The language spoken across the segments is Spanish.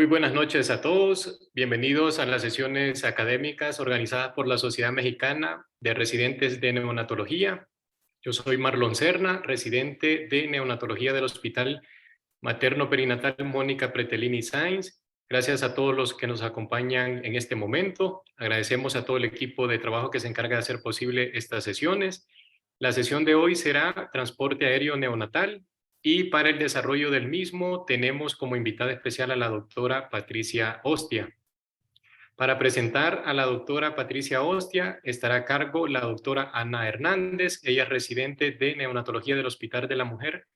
Muy buenas noches a todos. Bienvenidos a las sesiones académicas organizadas por la Sociedad Mexicana de Residentes de Neonatología. Yo soy Marlon Serna, residente de Neonatología del Hospital Materno Perinatal Mónica Pretelini Sáenz. Gracias a todos los que nos acompañan en este momento. Agradecemos a todo el equipo de trabajo que se encarga de hacer posible estas sesiones. La sesión de hoy será transporte aéreo neonatal. Y para el desarrollo del mismo tenemos como invitada especial a la doctora Patricia Ostia. Para presentar a la doctora Patricia Ostia estará a cargo la doctora Ana Hernández. Ella es residente de neonatología del Hospital de la Mujer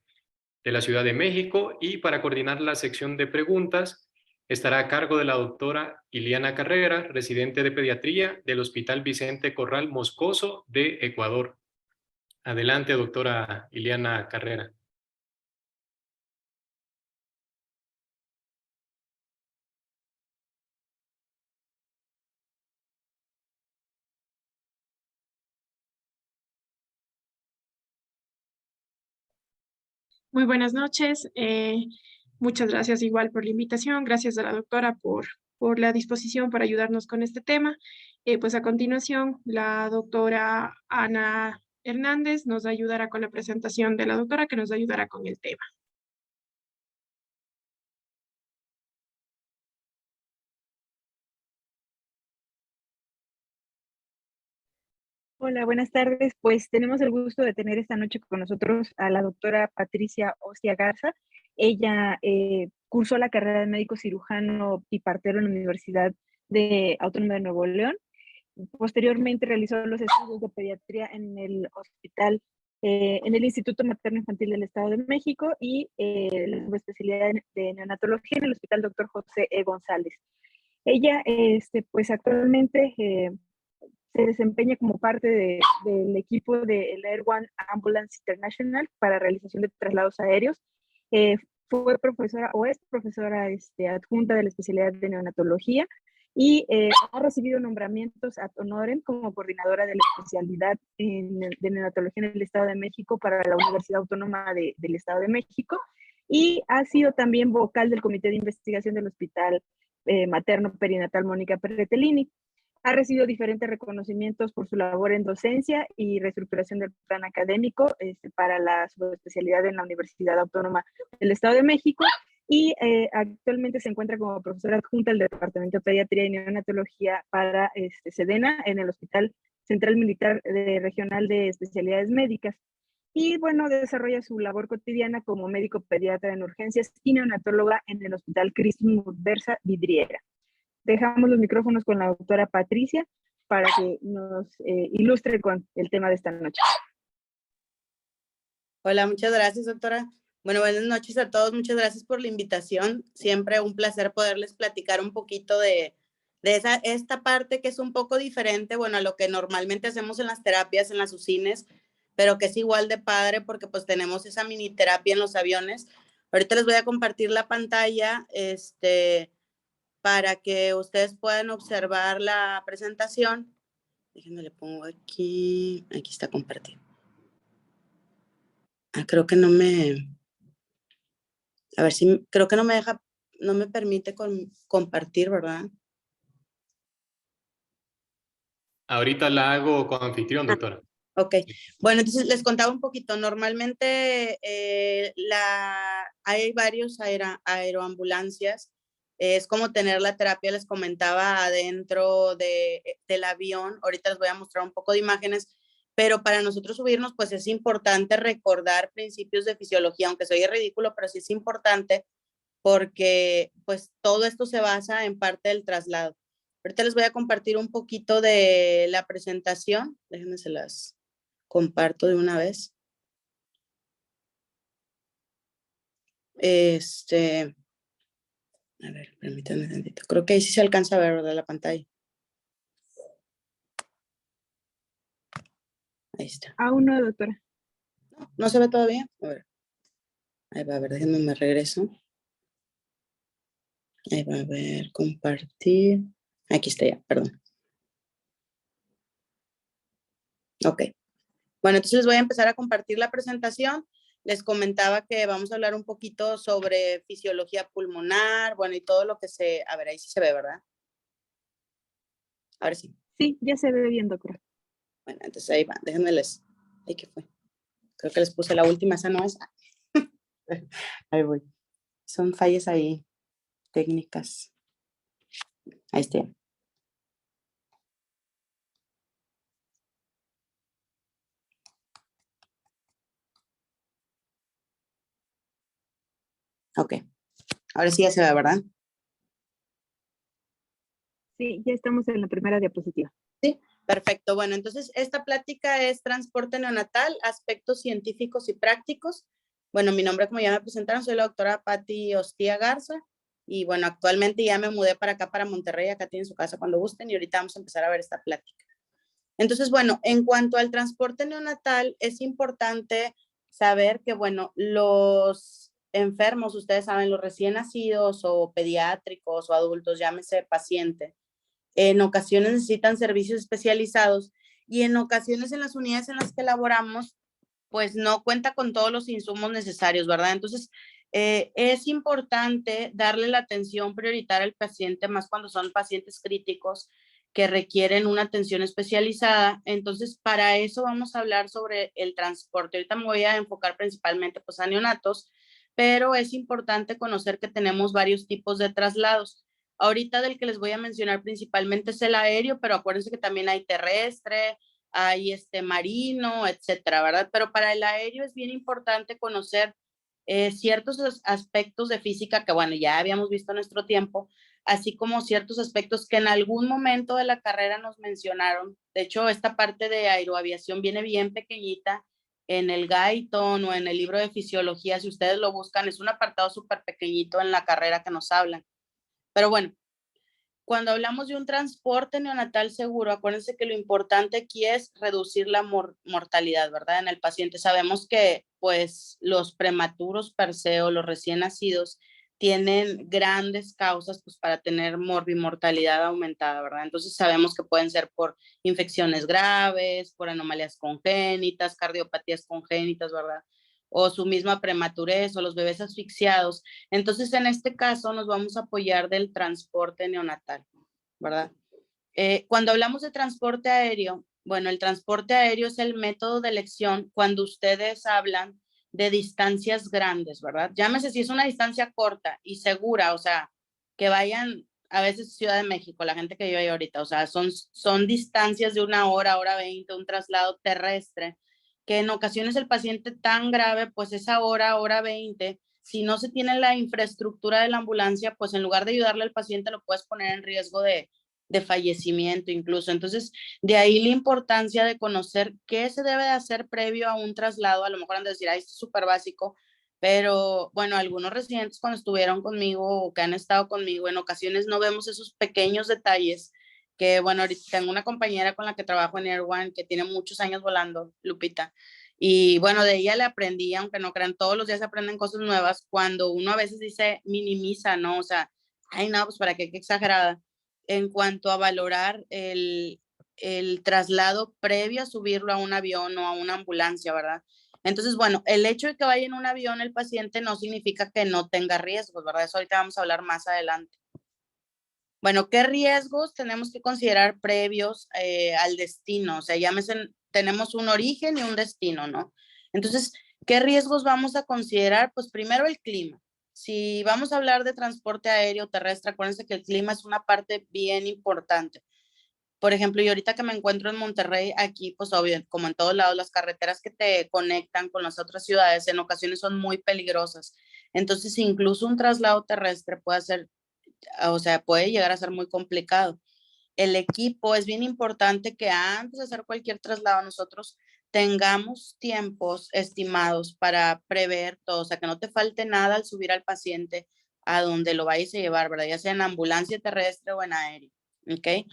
de la Ciudad de México, y para coordinar la sección de preguntas estará a cargo de la doctora Iliana Carrera, residente de pediatría del Hospital Vicente Corral Moscoso de Ecuador. Adelante, doctora Iliana Carrera. Muy buenas noches. Muchas gracias igual por la invitación. Gracias a la doctora por la disposición para ayudarnos con este tema. Pues a continuación, la doctora Ana Hernández nos ayudará con la presentación de la doctora, que nos ayudará con el tema. Hola, buenas tardes. Pues tenemos el gusto de tener esta noche con nosotros a la doctora Patricia Ostia Garza. Ella cursó la carrera de médico cirujano y partero en la Universidad Autónoma de Nuevo León. Posteriormente realizó los estudios de pediatría en el hospital, en el Instituto Materno Infantil del Estado de México, y la especialidad de neonatología en el Hospital Dr. José E. González. Ella, pues actualmente se desempeña como parte del equipo del Air One Ambulance International para realización de traslados aéreos. Fue profesora o es profesora adjunta de la especialidad de neonatología, y ha recibido nombramientos ad honorem como coordinadora de la especialidad de neonatología en el Estado de México para la Universidad Autónoma del Estado de México, y ha sido también vocal del Comité de Investigación del Hospital Materno Perinatal Mónica Pretelini. Ha recibido diferentes reconocimientos por su labor en docencia y reestructuración del plan académico para la subespecialidad en la Universidad Autónoma del Estado de México, y actualmente se encuentra como profesora adjunta del Departamento de Pediatría y Neonatología para SEDENA en el Hospital Central Militar Regional de Especialidades Médicas. Y bueno, desarrolla su labor cotidiana como médico pediatra en urgencias y neonatóloga en el Hospital Cristo Versa Vidriera. Dejamos los micrófonos con la doctora Patricia para que nos ilustre con el tema de esta noche. Hola, muchas gracias, doctora. Bueno, buenas noches a todos. Muchas gracias por la invitación. Siempre un placer poderles platicar un poquito de esta parte que es un poco diferente, bueno, a lo que normalmente hacemos en las terapias, en las UCINes, pero que es igual de padre porque pues tenemos esa mini terapia en los aviones. Ahorita les voy a compartir la pantalla, para que ustedes puedan observar la presentación. Déjenme, le pongo aquí está compartido. Creo que no me, a ver si, creo que no me deja, no me permite compartir, ¿verdad? Ahorita la hago con anfitrión, doctora. Ok, bueno, entonces les contaba un poquito. Normalmente hay varios aeroambulancias. Es como tener la terapia, les comentaba, adentro del avión. Ahorita les voy a mostrar un poco de imágenes, pero para nosotros subirnos, pues es importante recordar principios de fisiología, aunque se oye ridículo, pero sí es importante porque pues todo esto se basa en parte del traslado. Ahorita les voy a compartir un poquito de la presentación. Déjenme se las comparto de una vez. A ver, permítanme un tantito. Creo que ahí sí se alcanza a ver, ¿verdad? La pantalla. Ahí está. Aún no, doctora. ¿No se ve todavía? A ver. Ahí va, a ver, déjenme, me regreso. Ahí va, a ver, compartir. Aquí está ya, perdón. Ok. Bueno, entonces les voy a empezar a compartir la presentación. les comentaba que vamos a hablar un poquito sobre fisiología pulmonar, bueno, y todo lo que a ver, ahí sí se ve, ¿verdad? Ahora sí. Sí, ya se ve bien, doctora. Bueno, entonces ahí va, déjenme ahí que fue. Creo que les puse la última, esa no es. Ahí voy. Son fallas ahí técnicas. Ahí está. Ok. Ahora sí ya se ve, ¿verdad? Sí, ya estamos en la primera diapositiva. Sí, perfecto. Bueno, entonces esta plática es transporte neonatal, aspectos científicos y prácticos. Bueno, mi nombre, como ya me presentaron, soy la doctora Patti Hostia Garza. Y bueno, actualmente ya me mudé para acá, para Monterrey. Acá tienen su casa cuando gusten y ahorita vamos a empezar a ver esta plática. Entonces, bueno, en cuanto al transporte neonatal, es importante saber que, bueno, los enfermos, ustedes saben, los recién nacidos o pediátricos o adultos, llámese paciente, en ocasiones necesitan servicios especializados y en ocasiones en las unidades en las que laboramos, pues no cuenta con todos los insumos necesarios, ¿verdad? Entonces, es importante darle la atención prioritaria al paciente, más cuando son pacientes críticos que requieren una atención especializada. Entonces, para eso vamos a hablar sobre el transporte. Ahorita me voy a enfocar principalmente pues, a neonatos, pero es importante conocer que tenemos varios tipos de traslados. Ahorita del que les voy a mencionar principalmente es el aéreo, pero acuérdense que también hay terrestre, hay marino, etcétera, ¿verdad? Pero para el aéreo es bien importante conocer ciertos aspectos de física que, bueno, ya habíamos visto en nuestro tiempo, así como ciertos aspectos que en algún momento de la carrera nos mencionaron. De hecho, esta parte de aeroaviación viene bien pequeñita en el Guyton o en el libro de fisiología, si ustedes lo buscan, es un apartado súper pequeñito en la carrera que nos hablan. Pero bueno, cuando hablamos de un transporte neonatal seguro, acuérdense que lo importante aquí es reducir la mortalidad, ¿verdad? En el paciente sabemos que pues los prematuros per se o los recién nacidos tienen grandes causas pues para tener morbimortalidad aumentada, ¿verdad? Entonces sabemos que pueden ser por infecciones graves, por anomalías congénitas, cardiopatías congénitas, ¿verdad? O su misma prematurez o los bebés asfixiados. Entonces, en este caso, nos vamos a apoyar del transporte neonatal, ¿verdad? Cuando hablamos de transporte aéreo, bueno, el transporte aéreo es el método de elección cuando ustedes hablan de distancias grandes, ¿verdad? Llámese si es una distancia corta y segura, o sea, que vayan a veces Ciudad de México, la gente que vive ahí ahorita, o sea, son distancias de 1 hora, hora 20, un traslado terrestre, que en ocasiones el paciente tan grave, pues esa hora 20, si no se tiene la infraestructura de la ambulancia, pues en lugar de ayudarle al paciente lo puedes poner en riesgo de fallecimiento incluso. Entonces, de ahí la importancia de conocer qué se debe de hacer previo a un traslado. A lo mejor han de decir, esto es súper básico, pero bueno, algunos residentes cuando estuvieron conmigo o que han estado conmigo, en ocasiones no vemos esos pequeños detalles que, bueno, ahorita tengo una compañera con la que trabajo en Air One que tiene muchos años volando, Lupita, y bueno, de ella le aprendí, aunque no crean, todos los días aprenden cosas nuevas, cuando uno a veces dice, minimiza, ¿no? O sea, ay, no, pues para qué exagerada, en cuanto a valorar el traslado previo a subirlo a un avión o a una ambulancia, ¿verdad? Entonces, bueno, el hecho de que vaya en un avión el paciente no significa que no tenga riesgos, ¿verdad? Eso ahorita vamos a hablar más adelante. Bueno, ¿qué riesgos tenemos que considerar previos al destino? O sea, tenemos un origen y un destino, ¿no? Entonces, ¿qué riesgos vamos a considerar? Pues primero el clima. Si vamos a hablar de transporte aéreo terrestre, acuérdense que el clima es una parte bien importante. Por ejemplo, yo ahorita que me encuentro en Monterrey, aquí, pues obvio, como en todos lados, las carreteras que te conectan con las otras ciudades en ocasiones son muy peligrosas. Entonces, incluso un traslado terrestre puede ser, o sea, puede llegar a ser muy complicado. El equipo es bien importante que antes de hacer cualquier traslado nosotros tengamos tiempos estimados para prever todo, o sea, que no te falte nada al subir al paciente a donde lo vayas a llevar, ¿verdad? Ya sea en ambulancia terrestre o en aéreo, ¿ok?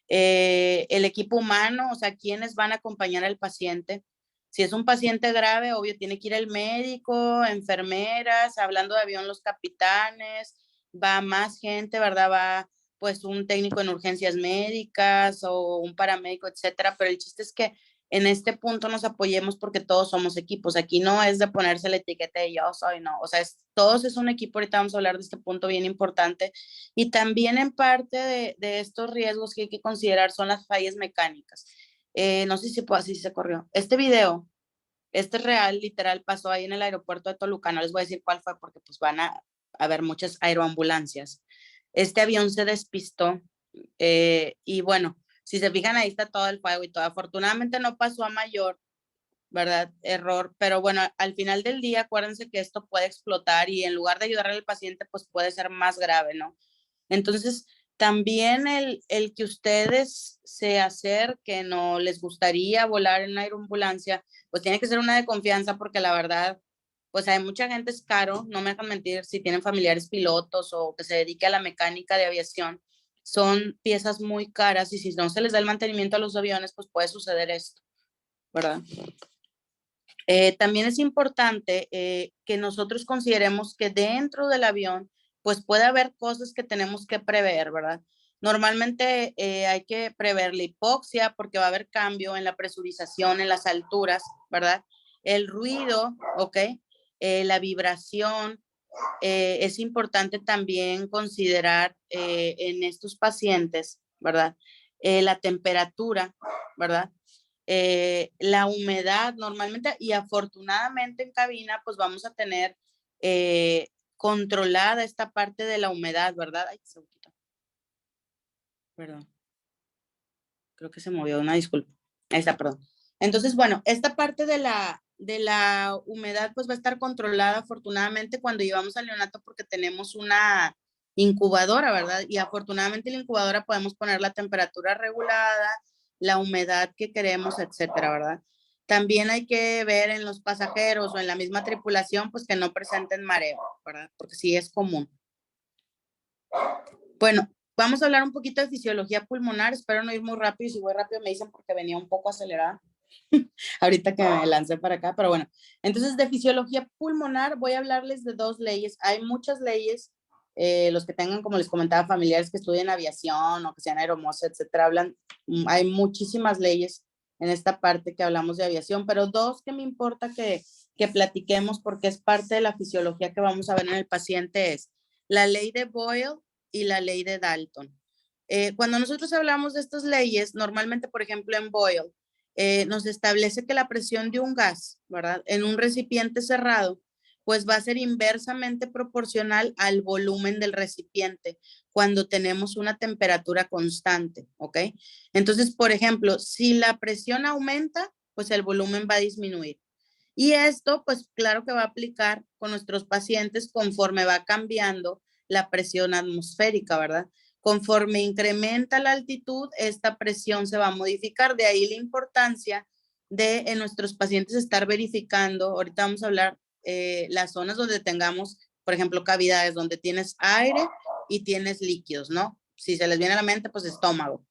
El equipo humano, o sea, ¿quiénes van a acompañar al paciente? Si es un paciente grave, obvio, tiene que ir el médico, enfermeras, hablando de avión, los capitanes, va más gente, ¿verdad? Va pues un técnico en urgencias médicas o un paramédico, etcétera, pero el chiste es que en este punto nos apoyemos porque todos somos equipos. Aquí no es de ponerse la etiqueta de yo soy, no. O sea, todos es un equipo. Ahorita vamos a hablar de este punto bien importante. Y también en parte de estos riesgos que hay que considerar son las fallas mecánicas. No sé si se corrió. Este video, este es real, literal, pasó ahí en el aeropuerto de Toluca. No les voy a decir cuál fue porque pues van a haber muchas aeroambulancias. Este avión se despistó y bueno, si se fijan ahí está todo el fuego y todo. Afortunadamente no pasó a mayor, ¿verdad? Error, pero bueno, al final del día acuérdense que esto puede explotar y en lugar de ayudar al paciente pues puede ser más grave, ¿no? Entonces, también el que ustedes se acerquen o les gustaría volar en una aeroambulancia, pues tiene que ser una de confianza porque la verdad, pues hay mucha gente, es caro, no me dejan mentir, si tienen familiares pilotos o que se dedique a la mecánica de aviación, son piezas muy caras y si no se les da el mantenimiento a los aviones, pues puede suceder esto, ¿verdad? También es importante que nosotros consideremos que dentro del avión, pues puede haber cosas que tenemos que prever, ¿verdad? Normalmente hay que prever la hipoxia porque va a haber cambio en la presurización, en las alturas, ¿verdad? El ruido, ¿ok? La vibración. Es importante también considerar en estos pacientes, ¿verdad? La temperatura, ¿verdad? La humedad normalmente y afortunadamente en cabina pues vamos a tener controlada esta parte de la humedad, ¿verdad? Ay, se me quitó. Perdón. Creo que se movió, una disculpa. Ahí está, perdón. Entonces, bueno, esta parte de la humedad pues va a estar controlada afortunadamente cuando llevamos al neonato porque tenemos una incubadora, ¿verdad? Y afortunadamente en la incubadora podemos poner la temperatura regulada, la humedad que queremos, etcétera, ¿verdad? También hay que ver en los pasajeros o en la misma tripulación pues que no presenten mareo, ¿verdad? Porque sí es común. Bueno, vamos a hablar un poquito de fisiología pulmonar. Espero no ir muy rápido. Si voy rápido me dicen porque venía un poco acelerada. Ahorita que me lancé para acá, pero bueno. Entonces, de fisiología pulmonar voy a hablarles de dos leyes. Hay muchas leyes. Los que tengan, como les comentaba, familiares que estudien aviación o que sean aeromoza, etcétera, hay muchísimas leyes en esta parte que hablamos de aviación, pero dos que me importa que platiquemos porque es parte de la fisiología que vamos a ver en el paciente es la ley de Boyle y la ley de Dalton. Cuando nosotros hablamos de estas leyes, normalmente, por ejemplo, en Boyle, nos establece que la presión de un gas, ¿verdad? En un recipiente cerrado, pues va a ser inversamente proporcional al volumen del recipiente cuando tenemos una temperatura constante, ¿ok? Entonces, por ejemplo, si la presión aumenta, pues el volumen va a disminuir. Y esto, pues claro que va a aplicar con nuestros pacientes conforme va cambiando la presión atmosférica, ¿verdad? Conforme incrementa la altitud, esta presión se va a modificar. De ahí la importancia de en nuestros pacientes estar verificando. Ahorita vamos a hablar las zonas donde tengamos, por ejemplo, cavidades donde tienes aire y tienes líquidos, ¿no? Si se les viene a la mente, pues estómago.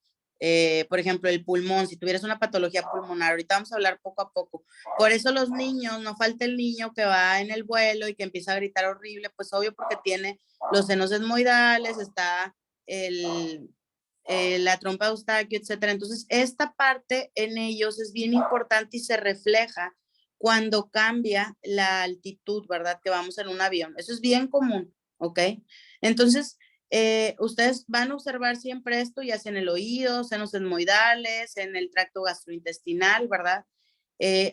Por ejemplo, el pulmón, si tuvieras una patología pulmonar, ahorita vamos a hablar poco a poco. Por eso los niños, no falta el niño que va en el vuelo y que empieza a gritar horrible, pues obvio porque tiene los senos esmoidales, está la trompa de Eustaquio, etcétera. Entonces, esta parte en ellos es bien importante y se refleja cuando cambia la altitud, ¿verdad? Que vamos en un avión. Eso es bien común, ¿ok? Entonces, ustedes van a observar siempre esto, ya sea en el oído, senos esmoidales, en el tracto gastrointestinal, ¿verdad?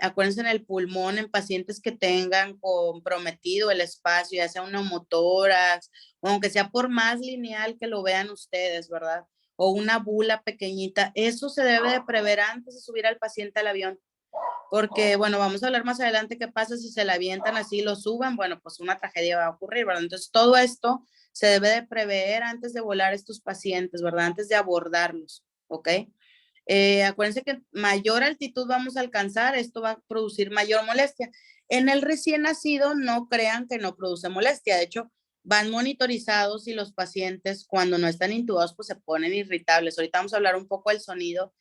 Acuérdense en el pulmón, en pacientes que tengan comprometido el espacio, ya sea un neumotórax, o aunque sea por más lineal que lo vean ustedes, ¿verdad? O una bula pequeñita, eso se debe de prever antes de subir al paciente al avión. Porque, bueno, vamos a hablar más adelante qué pasa si se la avientan así, lo suben, bueno, pues una tragedia va a ocurrir, ¿verdad? Entonces, todo esto se debe de prever antes de volar estos pacientes, ¿verdad? Antes de abordarlos, ¿ok? Acuérdense que mayor altitud vamos a alcanzar, esto va a producir mayor molestia. En el recién nacido, no crean que no produce molestia, de hecho, van monitorizados y los pacientes cuando no están intubados, pues se ponen irritables. Ahorita vamos a hablar un poco del sonido.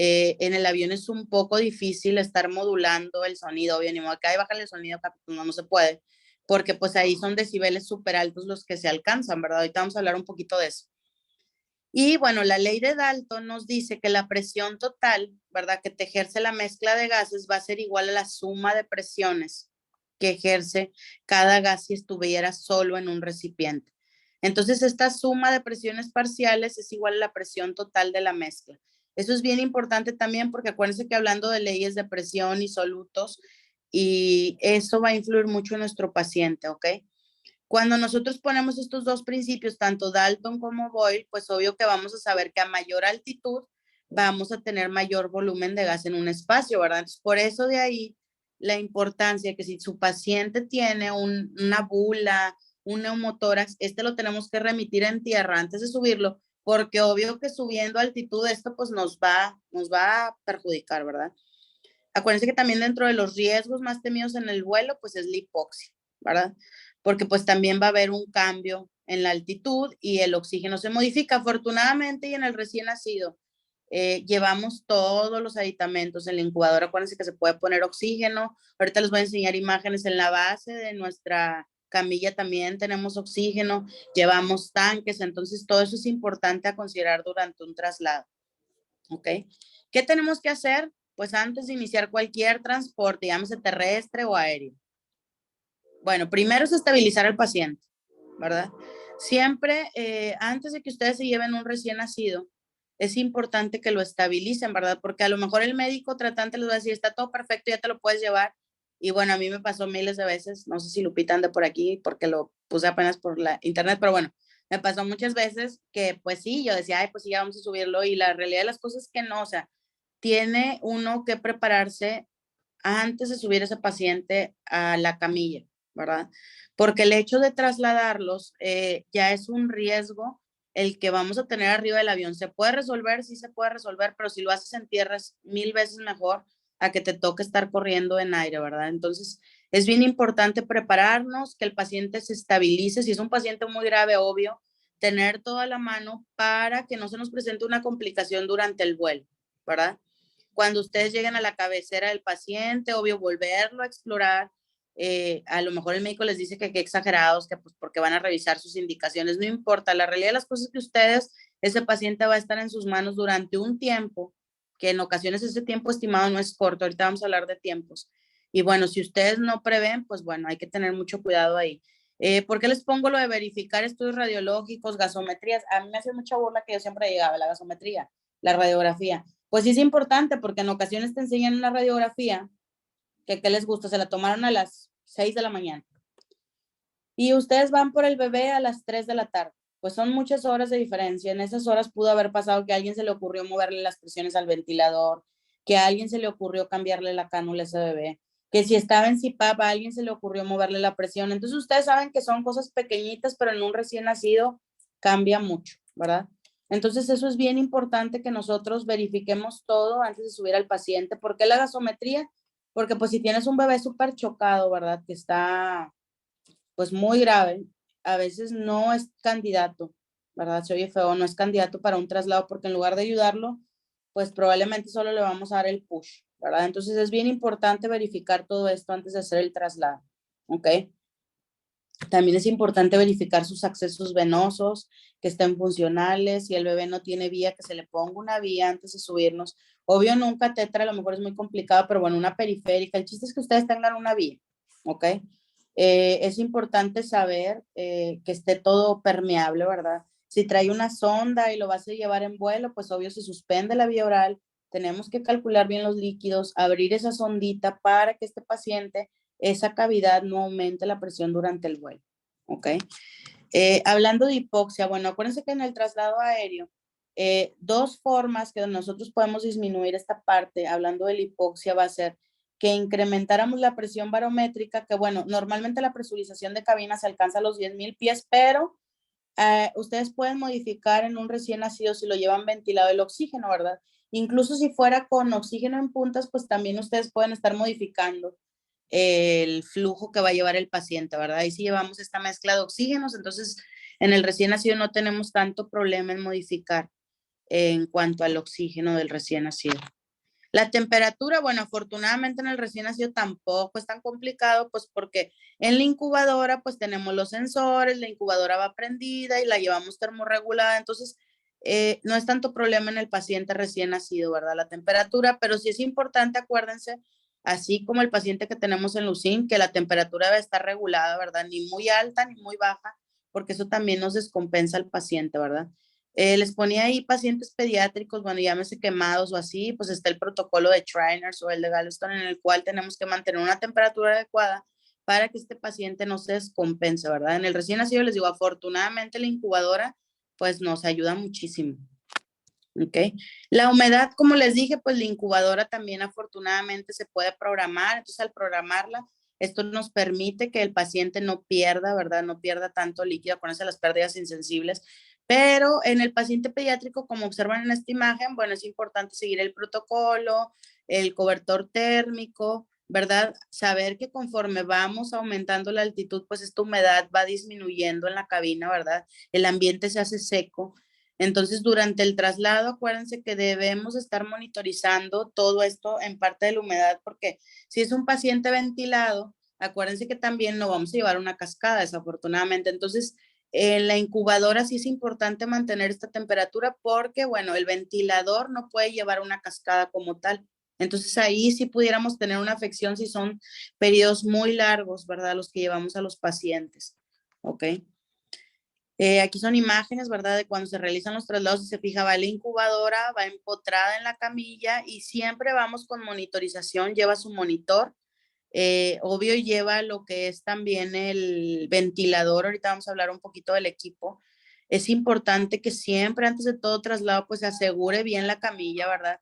En el avión es un poco difícil estar modulando el sonido, bien, ni modo que ahí baja el sonido, no, no se puede, porque pues ahí son decibeles súper altos los que se alcanzan, ¿verdad? Ahorita vamos a hablar un poquito de eso. Y bueno, la ley de Dalton nos dice que la presión total, ¿verdad?, que te ejerce la mezcla de gases va a ser igual a la suma de presiones que ejerce cada gas si estuviera solo en un recipiente. Entonces, esta suma de presiones parciales es igual a la presión total de la mezcla. Eso es bien importante también porque acuérdense que hablando de leyes de presión y solutos, y eso va a influir mucho en nuestro paciente, ¿ok? Cuando nosotros ponemos estos dos principios, tanto Dalton como Boyle, pues obvio que vamos a saber que a mayor altitud vamos a tener mayor volumen de gas en un espacio, ¿verdad? Entonces, por eso de ahí la importancia que si su paciente tiene una bula, un neumotórax, lo tenemos que remitir en tierra antes de subirlo, porque obvio que subiendo altitud esto pues nos va a perjudicar, ¿verdad? Acuérdense que también dentro de los riesgos más temidos en el vuelo, pues es la hipoxia, ¿verdad? Porque pues también va a haber un cambio en la altitud y el oxígeno se modifica. Afortunadamente y en el recién nacido llevamos todos los aditamentos en la incubadora. Acuérdense que se puede poner oxígeno. Ahorita les voy a enseñar imágenes en la base de nuestra camilla también tenemos oxígeno, llevamos tanques, entonces todo eso es importante a considerar durante un traslado. ¿Ok? ¿Qué tenemos que hacer? Pues antes de iniciar cualquier transporte, llámese terrestre o aéreo. Bueno, primero es estabilizar al paciente, ¿verdad? Siempre, antes de que ustedes se lleven un recién nacido, es importante que lo estabilicen, ¿verdad? Porque a lo mejor el médico tratante les va a decir, está todo perfecto, ya te lo puedes llevar. Y bueno, a mí me pasó miles de veces, no sé si Lupita anda por aquí porque lo puse apenas por la internet, pero bueno, me pasó muchas veces que pues sí, yo decía, ay, pues sí, ya vamos a subirlo y la realidad de las cosas es que no, o sea, tiene uno que prepararse antes de subir ese paciente a la camilla, ¿verdad? Porque el hecho de trasladarlos ya es un riesgo el que vamos a tener arriba del avión. ¿Se puede resolver? Sí se puede resolver, pero si lo haces en tierra es 1000 veces mejor a que te toque estar corriendo en aire, ¿verdad? Entonces, es bien importante prepararnos, que el paciente se estabilice. Si es un paciente muy grave, obvio, tener toda la mano para que no se nos presente una complicación durante el vuelo, ¿verdad? Cuando ustedes lleguen a la cabecera del paciente, obvio, volverlo a explorar. A lo mejor el médico les dice que qué exagerados, que pues porque van a revisar sus indicaciones, no importa. La realidad de las cosas es que ustedes, ese paciente va a estar en sus manos durante un tiempo, que en ocasiones ese tiempo estimado no es corto. Ahorita vamos a hablar de tiempos. Y bueno, si ustedes no prevén, pues bueno, hay que tener mucho cuidado ahí. ¿Por qué les pongo lo de verificar estudios radiológicos, gasometrías? A mí me hace mucha burla que yo siempre llegaba a la gasometría, la radiografía. Pues sí es importante porque en ocasiones te enseñan una radiografía que ¿qué les gusta? Se la tomaron a las 6 de la mañana. Y ustedes van por el bebé a las 3 de la tarde. Pues son muchas horas de diferencia. En esas horas pudo haber pasado que a alguien se le ocurrió moverle las presiones al ventilador, que a alguien se le ocurrió cambiarle la cánula a ese bebé, que si estaba en CPAP a alguien se le ocurrió moverle la presión. Entonces ustedes saben que son cosas pequeñitas, pero en un recién nacido cambia mucho, ¿verdad? Entonces eso es bien importante que nosotros verifiquemos todo antes de subir al paciente. ¿Por qué la gasometría? Porque pues si tienes un bebé súper chocado, ¿verdad? Que está pues muy grave, a veces no es candidato, ¿verdad? Se oye feo, no es candidato para un traslado porque en lugar de ayudarlo, pues probablemente solo le vamos a dar el push, ¿verdad? Entonces es bien importante verificar todo esto antes de hacer el traslado, ¿ok? También es importante verificar sus accesos venosos, que estén funcionales. Si el bebé no tiene vía, que se le ponga una vía antes de subirnos. Obvio, nunca tetra, a lo mejor es muy complicado, pero bueno, una periférica. El chiste es que ustedes tengan una vía, ¿ok? Es importante saber que esté todo permeable, ¿verdad? Si trae una sonda y lo vas a llevar en vuelo, pues obvio se suspende la vía oral. Tenemos que calcular bien los líquidos, abrir esa sondita para que este paciente esa cavidad no aumente la presión durante el vuelo, ¿ok? Hablando de hipoxia, bueno, acuérdense que en el traslado aéreo, dos formas que nosotros podemos disminuir esta parte, hablando de la hipoxia, va a ser que incrementáramos la presión barométrica, que bueno, normalmente la presurización de cabina se alcanza a los 10,000 pies, pero ustedes pueden modificar en un recién nacido si lo llevan ventilado el oxígeno, ¿verdad? Incluso si fuera con oxígeno en puntas, pues también ustedes pueden estar modificando el flujo que va a llevar el paciente, ¿verdad? Y si llevamos esta mezcla de oxígenos, entonces en el recién nacido no tenemos tanto problema en modificar en cuanto al oxígeno del recién nacido. La temperatura, bueno, afortunadamente en el recién nacido tampoco es tan complicado, pues porque en la incubadora pues tenemos los sensores, la incubadora va prendida y la llevamos termorregulada, entonces no es tanto problema en el paciente recién nacido, ¿verdad? La temperatura, pero sí es importante, acuérdense, así como el paciente que tenemos en Lucin, que la temperatura debe estar regulada, ¿verdad? Ni muy alta ni muy baja, porque eso también nos descompensa al paciente, ¿verdad? Les ponía ahí pacientes pediátricos, bueno, llámese quemados o así, pues está el protocolo de Shriners o el de Galveston, en el cual tenemos que mantener una temperatura adecuada para que este paciente no se descompense, ¿verdad? En el recién nacido les digo, afortunadamente la incubadora pues nos ayuda muchísimo. ¿Ok? La humedad, como les dije, pues la incubadora también afortunadamente se puede programar, entonces al programarla, esto nos permite que el paciente no pierda, ¿verdad? No pierda tanto líquido, acuérdense las pérdidas insensibles, pero en el paciente pediátrico, como observan en esta imagen, bueno, es importante seguir el protocolo, el cobertor térmico, ¿verdad? Saber que conforme vamos aumentando la altitud, pues esta humedad va disminuyendo en la cabina, ¿verdad? El ambiente se hace seco. Entonces, durante el traslado, acuérdense que debemos estar monitorizando todo esto en parte de la humedad, porque si es un paciente ventilado, acuérdense que también no vamos a llevar una cascada, desafortunadamente. Entonces, en la incubadora sí es importante mantener esta temperatura porque, bueno, el ventilador no puede llevar una cascada como tal. Entonces, ahí sí pudiéramos tener una afección si son periodos muy largos, ¿verdad? Los que llevamos a los pacientes. ¿Ok? Aquí son imágenes, ¿verdad? De cuando se realizan los traslados y se fija, va la incubadora, va empotrada en la camilla y siempre vamos con monitorización, lleva su monitor, obvio lleva lo que es también el ventilador, ahorita vamos a hablar un poquito del equipo. Es importante que siempre antes de todo traslado pues se asegure bien la camilla, ¿verdad?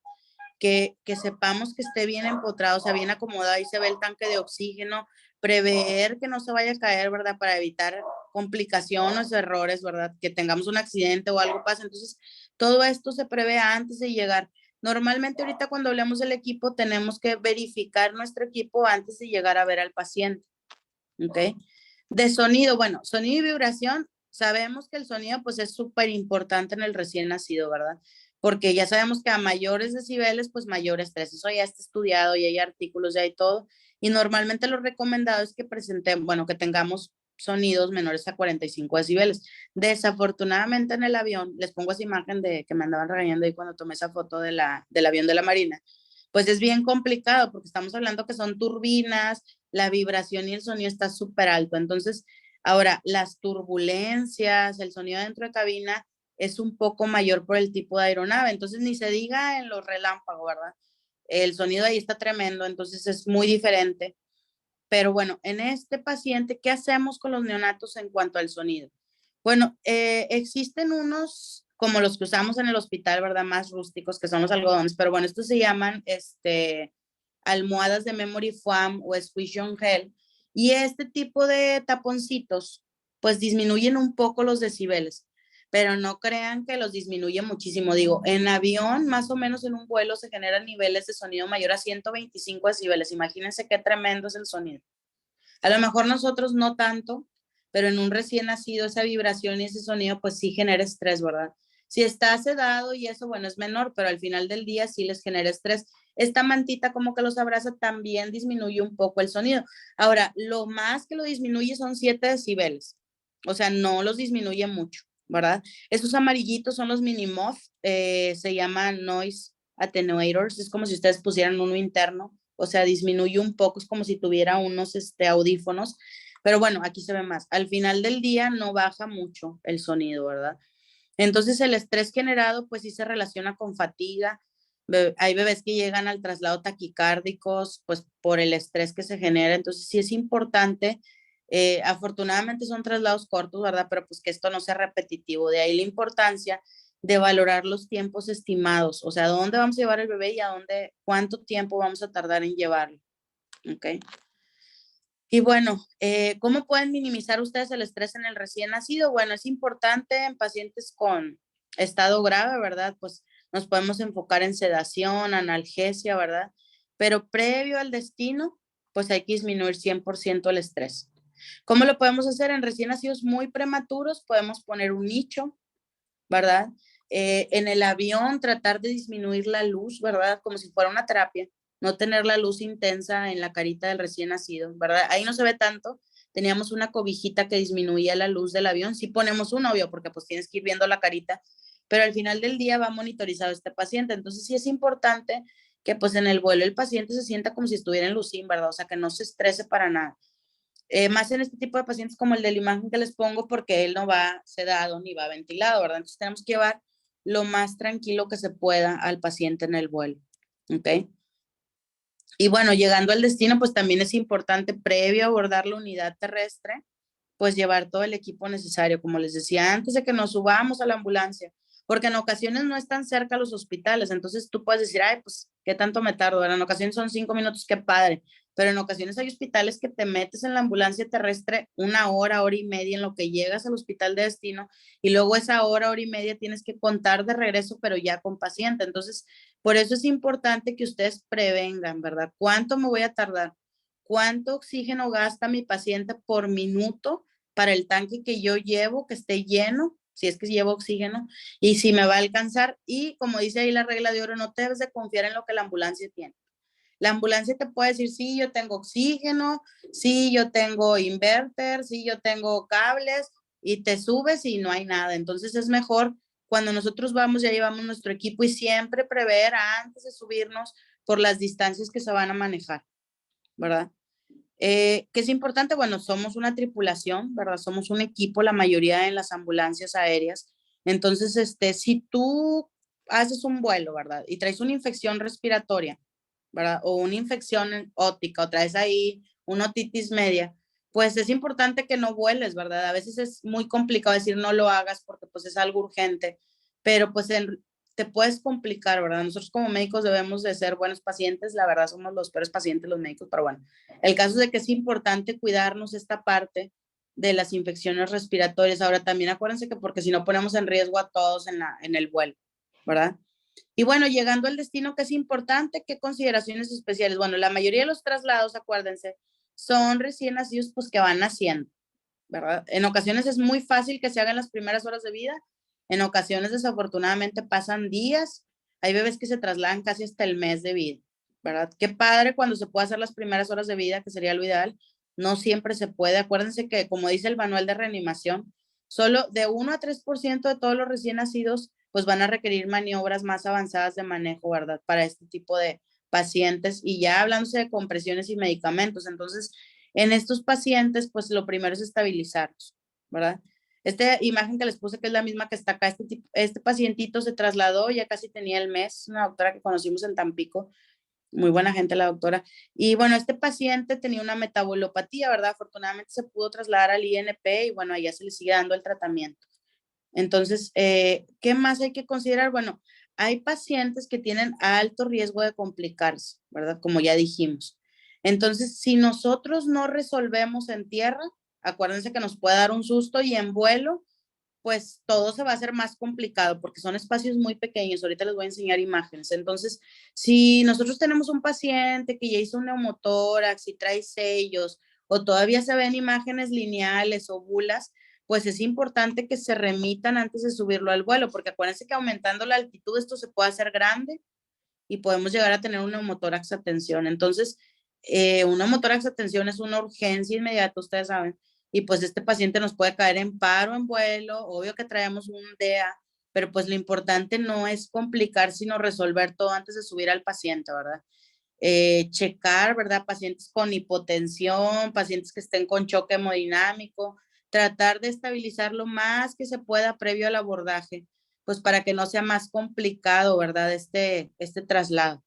Que sepamos que esté bien empotrado, o sea, bien acomodado, ahí se ve el tanque de oxígeno, prever que no se vaya a caer, ¿verdad? Para evitar complicaciones o errores, ¿verdad? Que tengamos un accidente o algo pasa. Entonces, todo esto se prevé antes de llegar. Normalmente ahorita cuando hablamos del equipo tenemos que verificar nuestro equipo antes de llegar a ver al paciente, ¿ok? De sonido, bueno, sonido y vibración, sabemos que el sonido pues es súper importante en el recién nacido, ¿verdad? Porque ya sabemos que a mayores decibeles, pues mayor estrés. Eso ya está estudiado y hay artículos, ya hay todo. Y normalmente lo recomendado es que presentemos, bueno, que tengamos sonidos menores a 45 decibeles. Desafortunadamente en el avión, les pongo esa imagen de que me andaban regañando ahí cuando tomé esa foto del avión de la Marina, pues es bien complicado porque estamos hablando que son turbinas, la vibración y el sonido está súper alto. Entonces, ahora, las turbulencias, el sonido dentro de cabina es un poco mayor por el tipo de aeronave. Entonces, ni se diga en los relámpagos, ¿verdad? El sonido ahí está tremendo, entonces es muy diferente. Pero bueno, en este paciente, ¿qué hacemos con los neonatos en cuanto al sonido? Bueno, existen unos como los que usamos en el hospital, ¿verdad? Más rústicos, que son los algodones, pero bueno, estos se llaman almohadas de memory foam o squishy gel, y este tipo de taponcitos, pues disminuyen un poco los decibeles, pero no crean que los disminuye muchísimo. Digo, en avión, más o menos en un vuelo se generan niveles de sonido mayor a 125 decibeles. Imagínense qué tremendo es el sonido. A lo mejor nosotros no tanto, pero en un recién nacido esa vibración y ese sonido pues sí genera estrés, ¿verdad? Si está sedado y eso, bueno, es menor, pero al final del día sí les genera estrés. Esta mantita como que los abraza también disminuye un poco el sonido. Ahora, lo más que lo disminuye son 7 decibeles, o sea, no los disminuye mucho, ¿verdad? Estos amarillitos son los Minimoth, se llaman noise attenuators, es como si ustedes pusieran uno interno, o sea, disminuye un poco, es como si tuviera unos audífonos, pero bueno, aquí se ve más. Al final del día no baja mucho el sonido, ¿verdad? Entonces el estrés generado pues sí se relaciona con fatiga. Hay bebés que llegan al traslado taquicárdicos pues por el estrés que se genera, entonces sí es importante. Afortunadamente son traslados cortos, ¿verdad? Pero pues que esto no sea repetitivo, de ahí la importancia de valorar los tiempos estimados, o sea, dónde vamos a llevar el bebé y a dónde, cuánto tiempo vamos a tardar en llevarlo, ¿ok? Y bueno, ¿cómo pueden minimizar ustedes el estrés en el recién nacido? Bueno, es importante en pacientes con estado grave, ¿verdad? Pues nos podemos enfocar en sedación, analgesia, ¿verdad? Pero previo al destino, pues hay que disminuir 100% el estrés. ¿Cómo lo podemos hacer? En recién nacidos muy prematuros podemos poner un nicho, ¿verdad? En el avión tratar de disminuir la luz, ¿verdad? Como si fuera una terapia, no tener la luz intensa en la carita del recién nacido, ¿verdad? Ahí no se ve tanto. Teníamos una cobijita que disminuía la luz del avión. Sí ponemos un obvio, porque pues tienes que ir viendo la carita, pero al final del día va monitorizado este paciente. Entonces sí es importante que pues en el vuelo el paciente se sienta como si estuviera en Lucín, ¿verdad? O sea, que no se estrese para nada. Más en este tipo de pacientes como el de la imagen que les pongo, porque él no va sedado ni va ventilado, ¿verdad? Entonces tenemos que llevar lo más tranquilo que se pueda al paciente en el vuelo, ¿ok? Y bueno, llegando al destino, pues también es importante, previo a abordar la unidad terrestre, pues llevar todo el equipo necesario, como les decía, antes de que nos subamos a la ambulancia, porque en ocasiones no están cerca los hospitales, entonces tú puedes decir, ay, pues, ¿qué tanto me tardo? ¿Verdad? En ocasiones son 5 minutos, qué padre, pero en ocasiones hay hospitales que te metes en la ambulancia terrestre 1 hora, hora y media en lo que llegas al hospital de destino, y luego esa hora y media tienes que contar de regreso, pero ya con paciente. Entonces, por eso es importante que ustedes prevengan, ¿verdad? ¿Cuánto me voy a tardar? ¿Cuánto oxígeno gasta mi paciente por minuto para el tanque que yo llevo, que esté lleno, si es que llevo oxígeno, y si me va a alcanzar? Y como dice ahí la regla de oro, no te debes de confiar en lo que la ambulancia tiene. La ambulancia te puede decir, sí, yo tengo oxígeno, sí, yo tengo inverter, sí, yo tengo cables, y te subes y no hay nada. Entonces es mejor cuando nosotros vamos, ya llevamos nuestro equipo, y siempre prever antes de subirnos por las distancias que se van a manejar, ¿verdad? ¿Qué es importante? Bueno, somos una tripulación, ¿verdad? Somos un equipo, la mayoría en las ambulancias aéreas. Entonces, si tú haces un vuelo, ¿verdad? Y traes una infección respiratoria, ¿verdad? O una infección óptica, o traes ahí una otitis media, pues es importante que no vueles, ¿verdad? A veces es muy complicado decir no lo hagas porque pues es algo urgente, pero pues te puedes complicar, ¿verdad? Nosotros como médicos debemos de ser buenos pacientes, la verdad somos los peores pacientes los médicos, pero bueno, el caso es de que es importante cuidarnos esta parte de las infecciones respiratorias. Ahora también acuérdense que porque si no ponemos en riesgo a todos en el vuelo, ¿verdad? Y bueno, llegando al destino, ¿qué es importante? ¿Qué consideraciones especiales? Bueno, la mayoría de los traslados, acuérdense, son recién nacidos, pues que van naciendo, ¿verdad? En ocasiones es muy fácil que se hagan las primeras horas de vida, en ocasiones desafortunadamente pasan días, hay bebés que se trasladan casi hasta el mes de vida, ¿verdad? Qué padre cuando se puede hacer las primeras horas de vida, que sería lo ideal, no siempre se puede. Acuérdense que, como dice el manual de reanimación, solo de 1 a 3% de todos los recién nacidos pues van a requerir maniobras más avanzadas de manejo, ¿verdad? Para este tipo de pacientes, y ya hablándose de compresiones y medicamentos. Entonces, en estos pacientes, pues lo primero es estabilizarlos, ¿verdad? Esta imagen que les puse, que es la misma que está acá, este pacientito se trasladó, ya casi tenía el mes, una doctora que conocimos en Tampico, muy buena gente la doctora. Y bueno, este paciente tenía una metabolopatía, ¿verdad? Afortunadamente se pudo trasladar al INP y bueno, allá se le sigue dando el tratamiento. Entonces, ¿qué más hay que considerar? Bueno, hay pacientes que tienen alto riesgo de complicarse, ¿verdad? Como ya dijimos. Entonces, si nosotros no resolvemos en tierra, acuérdense que nos puede dar un susto, y en vuelo, pues todo se va a hacer más complicado porque son espacios muy pequeños. Ahorita les voy a enseñar imágenes. Entonces, si nosotros tenemos un paciente que ya hizo un neumotórax y trae sellos, o todavía se ven imágenes lineales o bulas, pues es importante que se remitan antes de subirlo al vuelo, porque acuérdense que aumentando la altitud esto se puede hacer grande y podemos llegar a tener un neumotórax a tensión. Entonces, un neumotórax a tensión es una urgencia inmediata, ustedes saben, y pues este paciente nos puede caer en paro en vuelo, obvio que traemos un DEA, pero pues lo importante no es complicar, sino resolver todo antes de subir al paciente, ¿verdad? Checar, ¿verdad? Pacientes con hipotensión, pacientes que estén con choque hemodinámico, tratar de estabilizar lo más que se pueda previo al abordaje, pues para que no sea más complicado, ¿verdad? Este traslado.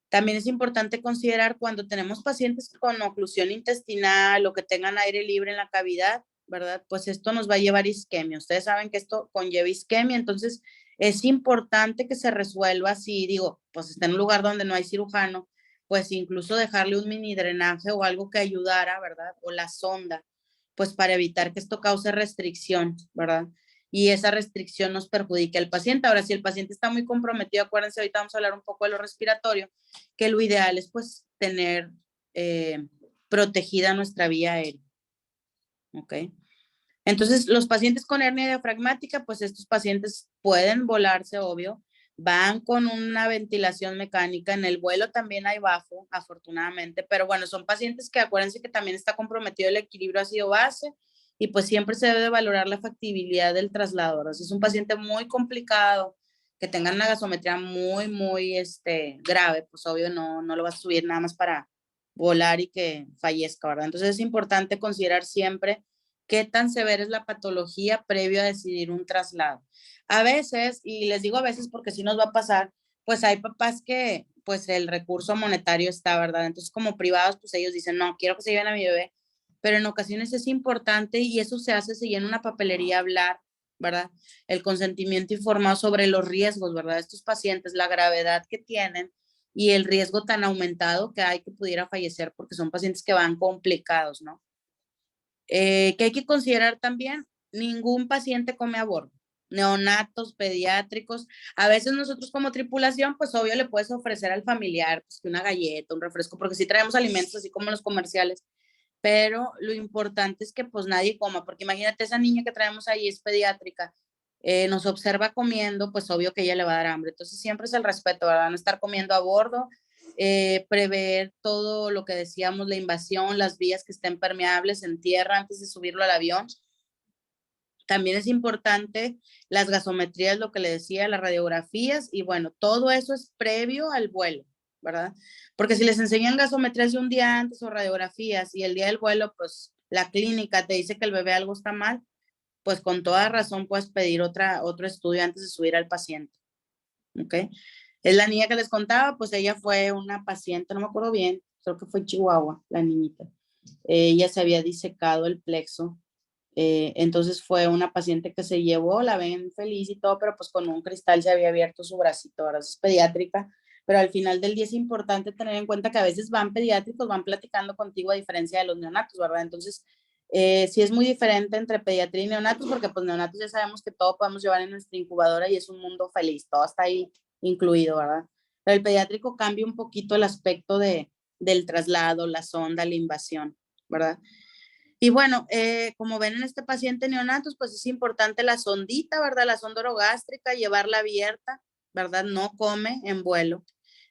También es importante considerar cuando tenemos pacientes con oclusión intestinal o que tengan aire libre en la cavidad, ¿verdad? Pues esto nos va a llevar isquemia. Ustedes saben que esto conlleva isquemia, entonces es importante que se resuelva. Si digo, pues está en un lugar donde no hay cirujano, pues incluso dejarle un mini drenaje o algo que ayudara, ¿verdad? O la sonda, pues para evitar que esto cause restricción, ¿verdad? Y esa restricción nos perjudica al paciente. Ahora, si el paciente está muy comprometido, acuérdense, ahorita vamos a hablar un poco de lo respiratorio, que lo ideal es pues tener protegida nuestra vía aérea. ¿Ok? Entonces, los pacientes con hernia diafragmática, pues estos pacientes pueden volarse, obvio, van con una ventilación mecánica, en el vuelo también hay bafo, afortunadamente, pero bueno, son pacientes que acuérdense que también está comprometido el equilibrio ácido-base, y pues siempre se debe de valorar la factibilidad del traslado, ¿verdad? Si es un paciente muy complicado, que tenga una gasometría muy grave, pues obvio no lo vas a subir nada más para volar y que fallezca, ¿verdad? Entonces es importante considerar siempre qué tan severa es la patología previo a decidir un traslado. A veces, y les digo a veces porque sí nos va a pasar, pues hay papás que pues el recurso monetario está, ¿verdad? Entonces como privados, pues ellos dicen, no, quiero que se lleven a mi bebé, pero en ocasiones es importante y eso se hace si en una papelería hablar, ¿verdad? El consentimiento informado sobre los riesgos, ¿verdad? Estos pacientes, la gravedad que tienen y el riesgo tan aumentado que hay que pudiera fallecer porque son pacientes que van complicados, ¿no? Que hay que considerar también, ningún paciente come a bordo, neonatos, pediátricos. A veces nosotros como tripulación, pues obvio le puedes ofrecer al familiar pues, una galleta, un refresco, porque sí traemos alimentos así como los comerciales, pero lo importante es que pues nadie coma, porque imagínate esa niña que traemos ahí es pediátrica, nos observa comiendo, pues obvio que ella le va a dar hambre. Entonces siempre es el respeto, ¿verdad? No estar comiendo a bordo, prever todo lo que decíamos, la invasión, las vías que estén permeables en tierra antes de subirlo al avión. También es importante las gasometrías, lo que le decía, las radiografías, y bueno, todo eso es previo al vuelo, ¿verdad? Porque si les enseñan gasometrías de un día antes o radiografías y el día del vuelo, pues la clínica te dice que el bebé algo está mal, pues con toda razón puedes pedir otro estudio antes de subir al paciente, ¿ok? Es la niña que les contaba, pues ella fue una paciente, no me acuerdo bien, creo que fue Chihuahua, la niñita. Ella se había disecado el plexo, entonces fue una paciente que se llevó, la ven feliz y todo, pero pues con un cristal se había abierto su bracito, ahora es pediátrica, pero al final del día es importante tener en cuenta que a veces van pediátricos, van platicando contigo a diferencia de los neonatos, ¿verdad? Entonces, sí es muy diferente entre pediatría y neonatos, porque pues neonatos ya sabemos que todo podemos llevar en nuestra incubadora y es un mundo feliz, todo está ahí incluido, ¿verdad? Pero el pediátrico cambia un poquito el aspecto del traslado, la sonda, la invasión, ¿verdad? Y bueno, como ven en este paciente neonatos, pues es importante la sondita, ¿verdad? La sonda orogástrica, llevarla abierta, ¿verdad? No come en vuelo.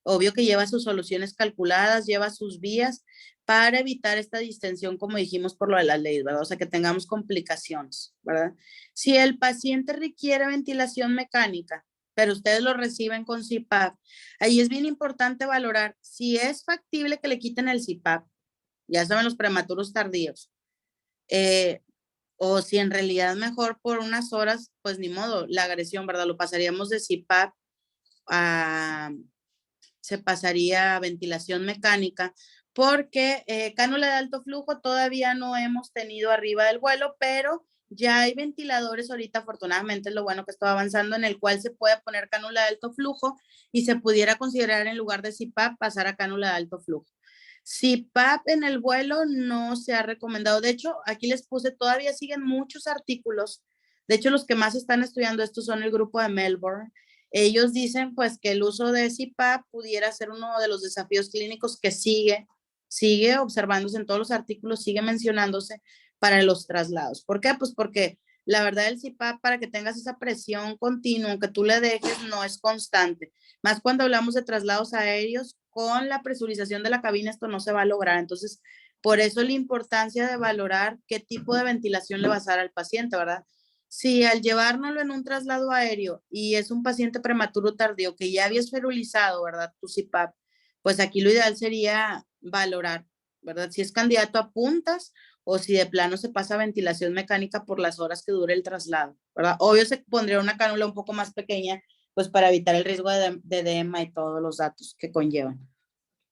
Obvio que lleva sus soluciones calculadas, lleva sus vías para evitar esta distensión, como dijimos, por lo de las leyes, ¿verdad? O sea, que tengamos complicaciones, ¿verdad? Si el paciente requiere ventilación mecánica, pero ustedes lo reciben con CPAP, ahí es bien importante valorar si es factible que le quiten el CPAP, ya saben los prematuros tardíos, o si en realidad mejor por unas horas, pues ni modo, la agresión, ¿verdad? Lo pasaríamos de CPAP se pasaría a ventilación mecánica, porque cánula de alto flujo todavía no hemos tenido arriba del vuelo, pero ya hay ventiladores ahorita, afortunadamente es lo bueno que está avanzando, en el cual se puede poner cánula de alto flujo y se pudiera considerar en lugar de CPAP pasar a cánula de alto flujo. CPAP en el vuelo no se ha recomendado. De hecho, aquí les puse, todavía siguen muchos artículos. De hecho, los que más están estudiando esto son el grupo de Melbourne. Ellos dicen pues que el uso de CPAP pudiera ser uno de los desafíos clínicos que sigue observándose en todos los artículos, sigue mencionándose para los traslados. ¿Por qué? Pues porque la verdad el CPAP para que tengas esa presión continua, aunque tú le dejes, no es constante. Más cuando hablamos de traslados aéreos, con la presurización de la cabina esto no se va a lograr. Entonces, por eso la importancia de valorar qué tipo de ventilación le vas a dar al paciente, ¿verdad? Si al llevárnoslo en un traslado aéreo y es un paciente prematuro tardío que ya había esferulizado, ¿verdad? Tu CPAP, pues aquí lo ideal sería valorar, ¿verdad? Si es candidato a puntas o si de plano se pasa a ventilación mecánica por las horas que dure el traslado, ¿verdad? Obvio se pondría una cánula un poco más pequeña, pues para evitar el riesgo de edema y todos los datos que conllevan,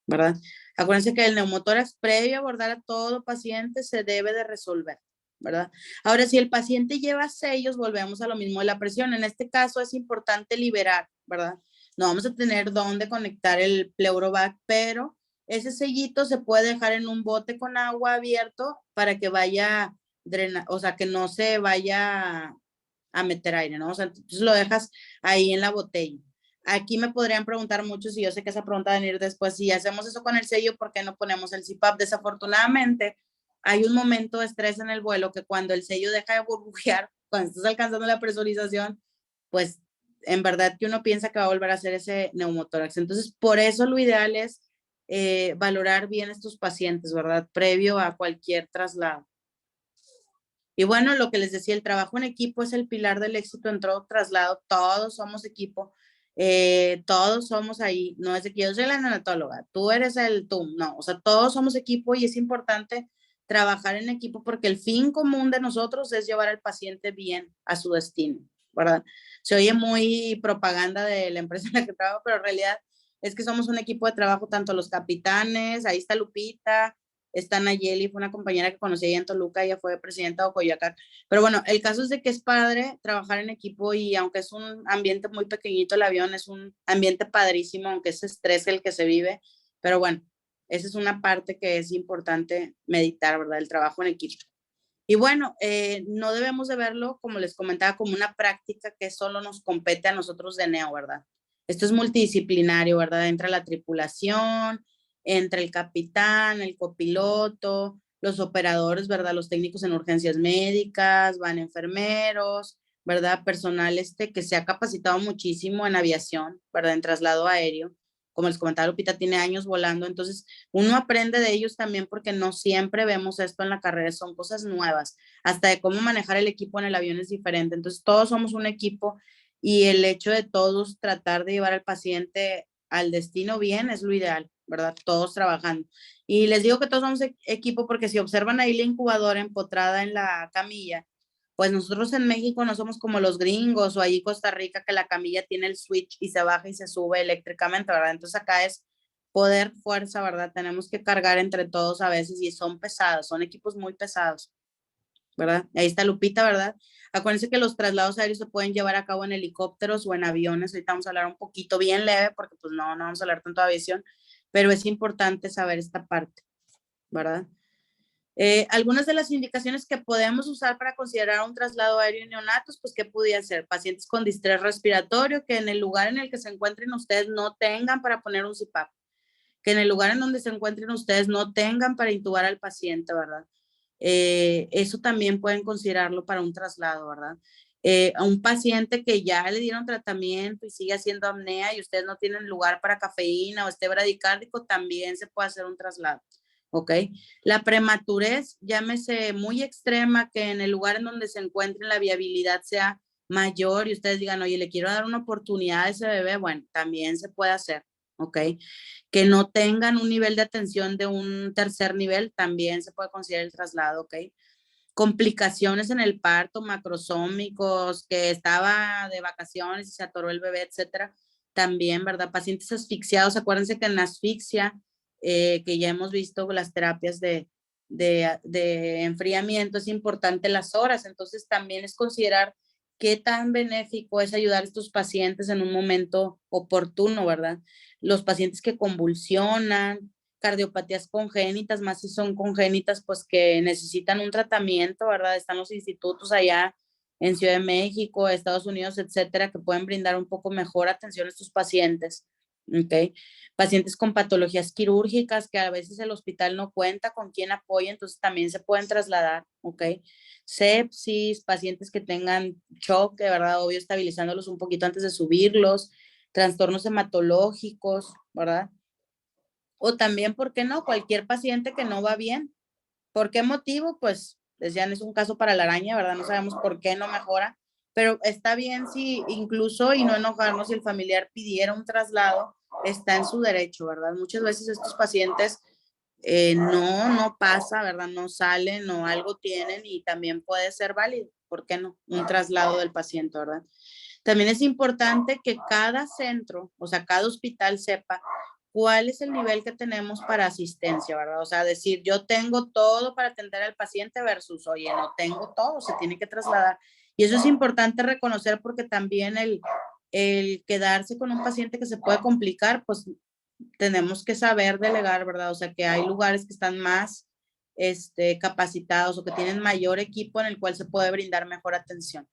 ¿verdad? Acuérdense que el neumotórax previo a abordar a todo paciente se debe de resolver, ¿verdad? Ahora, si el paciente lleva sellos, volvemos a lo mismo de la presión. En este caso es importante liberar, ¿verdad? No vamos a tener dónde conectar el pleurovac, pero ese sellito se puede dejar en un bote con agua abierto para que vaya drenar, o sea, que no se vaya a meter aire, ¿no? O sea, entonces lo dejas ahí en la botella. Aquí me podrían preguntar mucho, si yo sé que esa pregunta va a venir después, si hacemos eso con el sello, ¿por qué no ponemos el CPAP? Desafortunadamente, hay un momento de estrés en el vuelo que cuando el sello deja de burbujear, cuando estás alcanzando la presurización, pues en verdad que uno piensa que va a volver a hacer ese neumotórax. Entonces, por eso lo ideal es valorar bien estos pacientes, ¿verdad? Previo a cualquier traslado. Y bueno, lo que les decía, el trabajo en equipo es el pilar del éxito en todo traslado. Todos somos equipo, todos somos ahí. No es de que yo soy la neonatóloga, tú eres tú. No, o sea, todos somos equipo y es importante trabajar en equipo porque el fin común de nosotros es llevar al paciente bien a su destino, ¿verdad? Se oye muy propaganda de la empresa en la que trabajo, pero en realidad es que somos un equipo de trabajo, tanto los capitanes, ahí está Lupita, está Nayeli, fue una compañera que conocí ahí en Toluca, ella fue presidenta de Coyoacán. Pero bueno, el caso es de que es padre trabajar en equipo y aunque es un ambiente muy pequeñito el avión, es un ambiente padrísimo, aunque es estrés el que se vive, pero bueno, esa es una parte que es importante meditar, ¿verdad? El trabajo en equipo. Y bueno, no debemos de verlo, como les comentaba, como una práctica que solo nos compete a nosotros de NEO, ¿verdad? Esto es multidisciplinario, ¿verdad? Entra la tripulación, entra el capitán, el copiloto, los operadores, ¿verdad? Los técnicos en urgencias médicas, van enfermeros, ¿verdad? Personal que se ha capacitado muchísimo en aviación, ¿verdad? En traslado aéreo. Como les comentaba, Lupita tiene años volando, entonces uno aprende de ellos también porque no siempre vemos esto en la carrera, son cosas nuevas, hasta de cómo manejar el equipo en el avión es diferente, entonces todos somos un equipo y el hecho de todos tratar de llevar al paciente al destino bien es lo ideal, ¿verdad? Todos trabajando. Y les digo que todos somos equipo porque si observan ahí la incubadora empotrada en la camilla, pues nosotros en México no somos como los gringos o ahí Costa Rica que la camilla tiene el switch y se baja y se sube eléctricamente, ¿verdad? Entonces acá es poder, fuerza, ¿verdad? Tenemos que cargar entre todos a veces y son pesados, son equipos muy pesados, ¿verdad? Ahí está Lupita, ¿verdad? Acuérdense que los traslados aéreos se pueden llevar a cabo en helicópteros o en aviones. Ahorita vamos a hablar un poquito bien leve porque pues no vamos a hablar tanto de aviación, pero es importante saber esta parte, ¿verdad? Algunas de las indicaciones que podemos usar para considerar un traslado aéreo en neonatos, pues, ¿qué podría ser? Pacientes con distrés respiratorio, que en el lugar en el que se encuentren ustedes no tengan para poner un CPAP, que en el lugar en donde se encuentren ustedes no tengan para intubar al paciente, ¿verdad? Eso también pueden considerarlo para un traslado, ¿verdad? A un paciente que ya le dieron tratamiento y sigue haciendo apnea y ustedes no tienen lugar para cafeína o esté bradicárdico, también se puede hacer un traslado. ¿Ok? La prematurez, llámese muy extrema, que en el lugar en donde se encuentre la viabilidad sea mayor y ustedes digan, oye, le quiero dar una oportunidad a ese bebé, bueno, también se puede hacer, ¿ok? Que no tengan un nivel de atención de un tercer nivel, también se puede considerar el traslado, ¿ok? Complicaciones en el parto, macrosómicos, que estaba de vacaciones y se atoró el bebé, etcétera, también, ¿verdad? Pacientes asfixiados, acuérdense que en la asfixia, que ya hemos visto las terapias de enfriamiento, es importante las horas, entonces también es considerar qué tan benéfico es ayudar a estos pacientes en un momento oportuno, ¿verdad? Los pacientes que convulsionan, cardiopatías congénitas, más si son congénitas, pues que necesitan un tratamiento, ¿verdad? Están los institutos allá en Ciudad de México, Estados Unidos, etcétera, que pueden brindar un poco mejor atención a estos pacientes, ¿ok? Pacientes con patologías quirúrgicas que a veces el hospital no cuenta con quién apoya, entonces también se pueden trasladar, ¿ok? Sepsis, pacientes que tengan shock, de verdad, obvio, estabilizándolos un poquito antes de subirlos, trastornos hematológicos, ¿verdad? O también, ¿por qué no? Cualquier paciente que no va bien. ¿Por qué motivo? Pues, decían, es un caso para la araña, ¿verdad? No sabemos por qué no mejora, pero está bien si incluso, y no enojarnos, si el familiar pidiera un traslado, está en su derecho, ¿verdad? Muchas veces estos pacientes no pasa, ¿verdad? No salen o algo tienen y también puede ser válido, ¿por qué no? Un traslado del paciente, ¿verdad? También es importante que cada centro, o sea, cada hospital sepa cuál es el nivel que tenemos para asistencia, ¿verdad? O sea, decir, yo tengo todo para atender al paciente versus, oye, no tengo todo, se tiene que trasladar. Y eso es importante reconocer porque también el quedarse con un paciente que se puede complicar, pues tenemos que saber delegar, ¿verdad? O sea, que hay lugares que están más capacitados o que tienen mayor equipo en el cual se puede brindar mejor atención.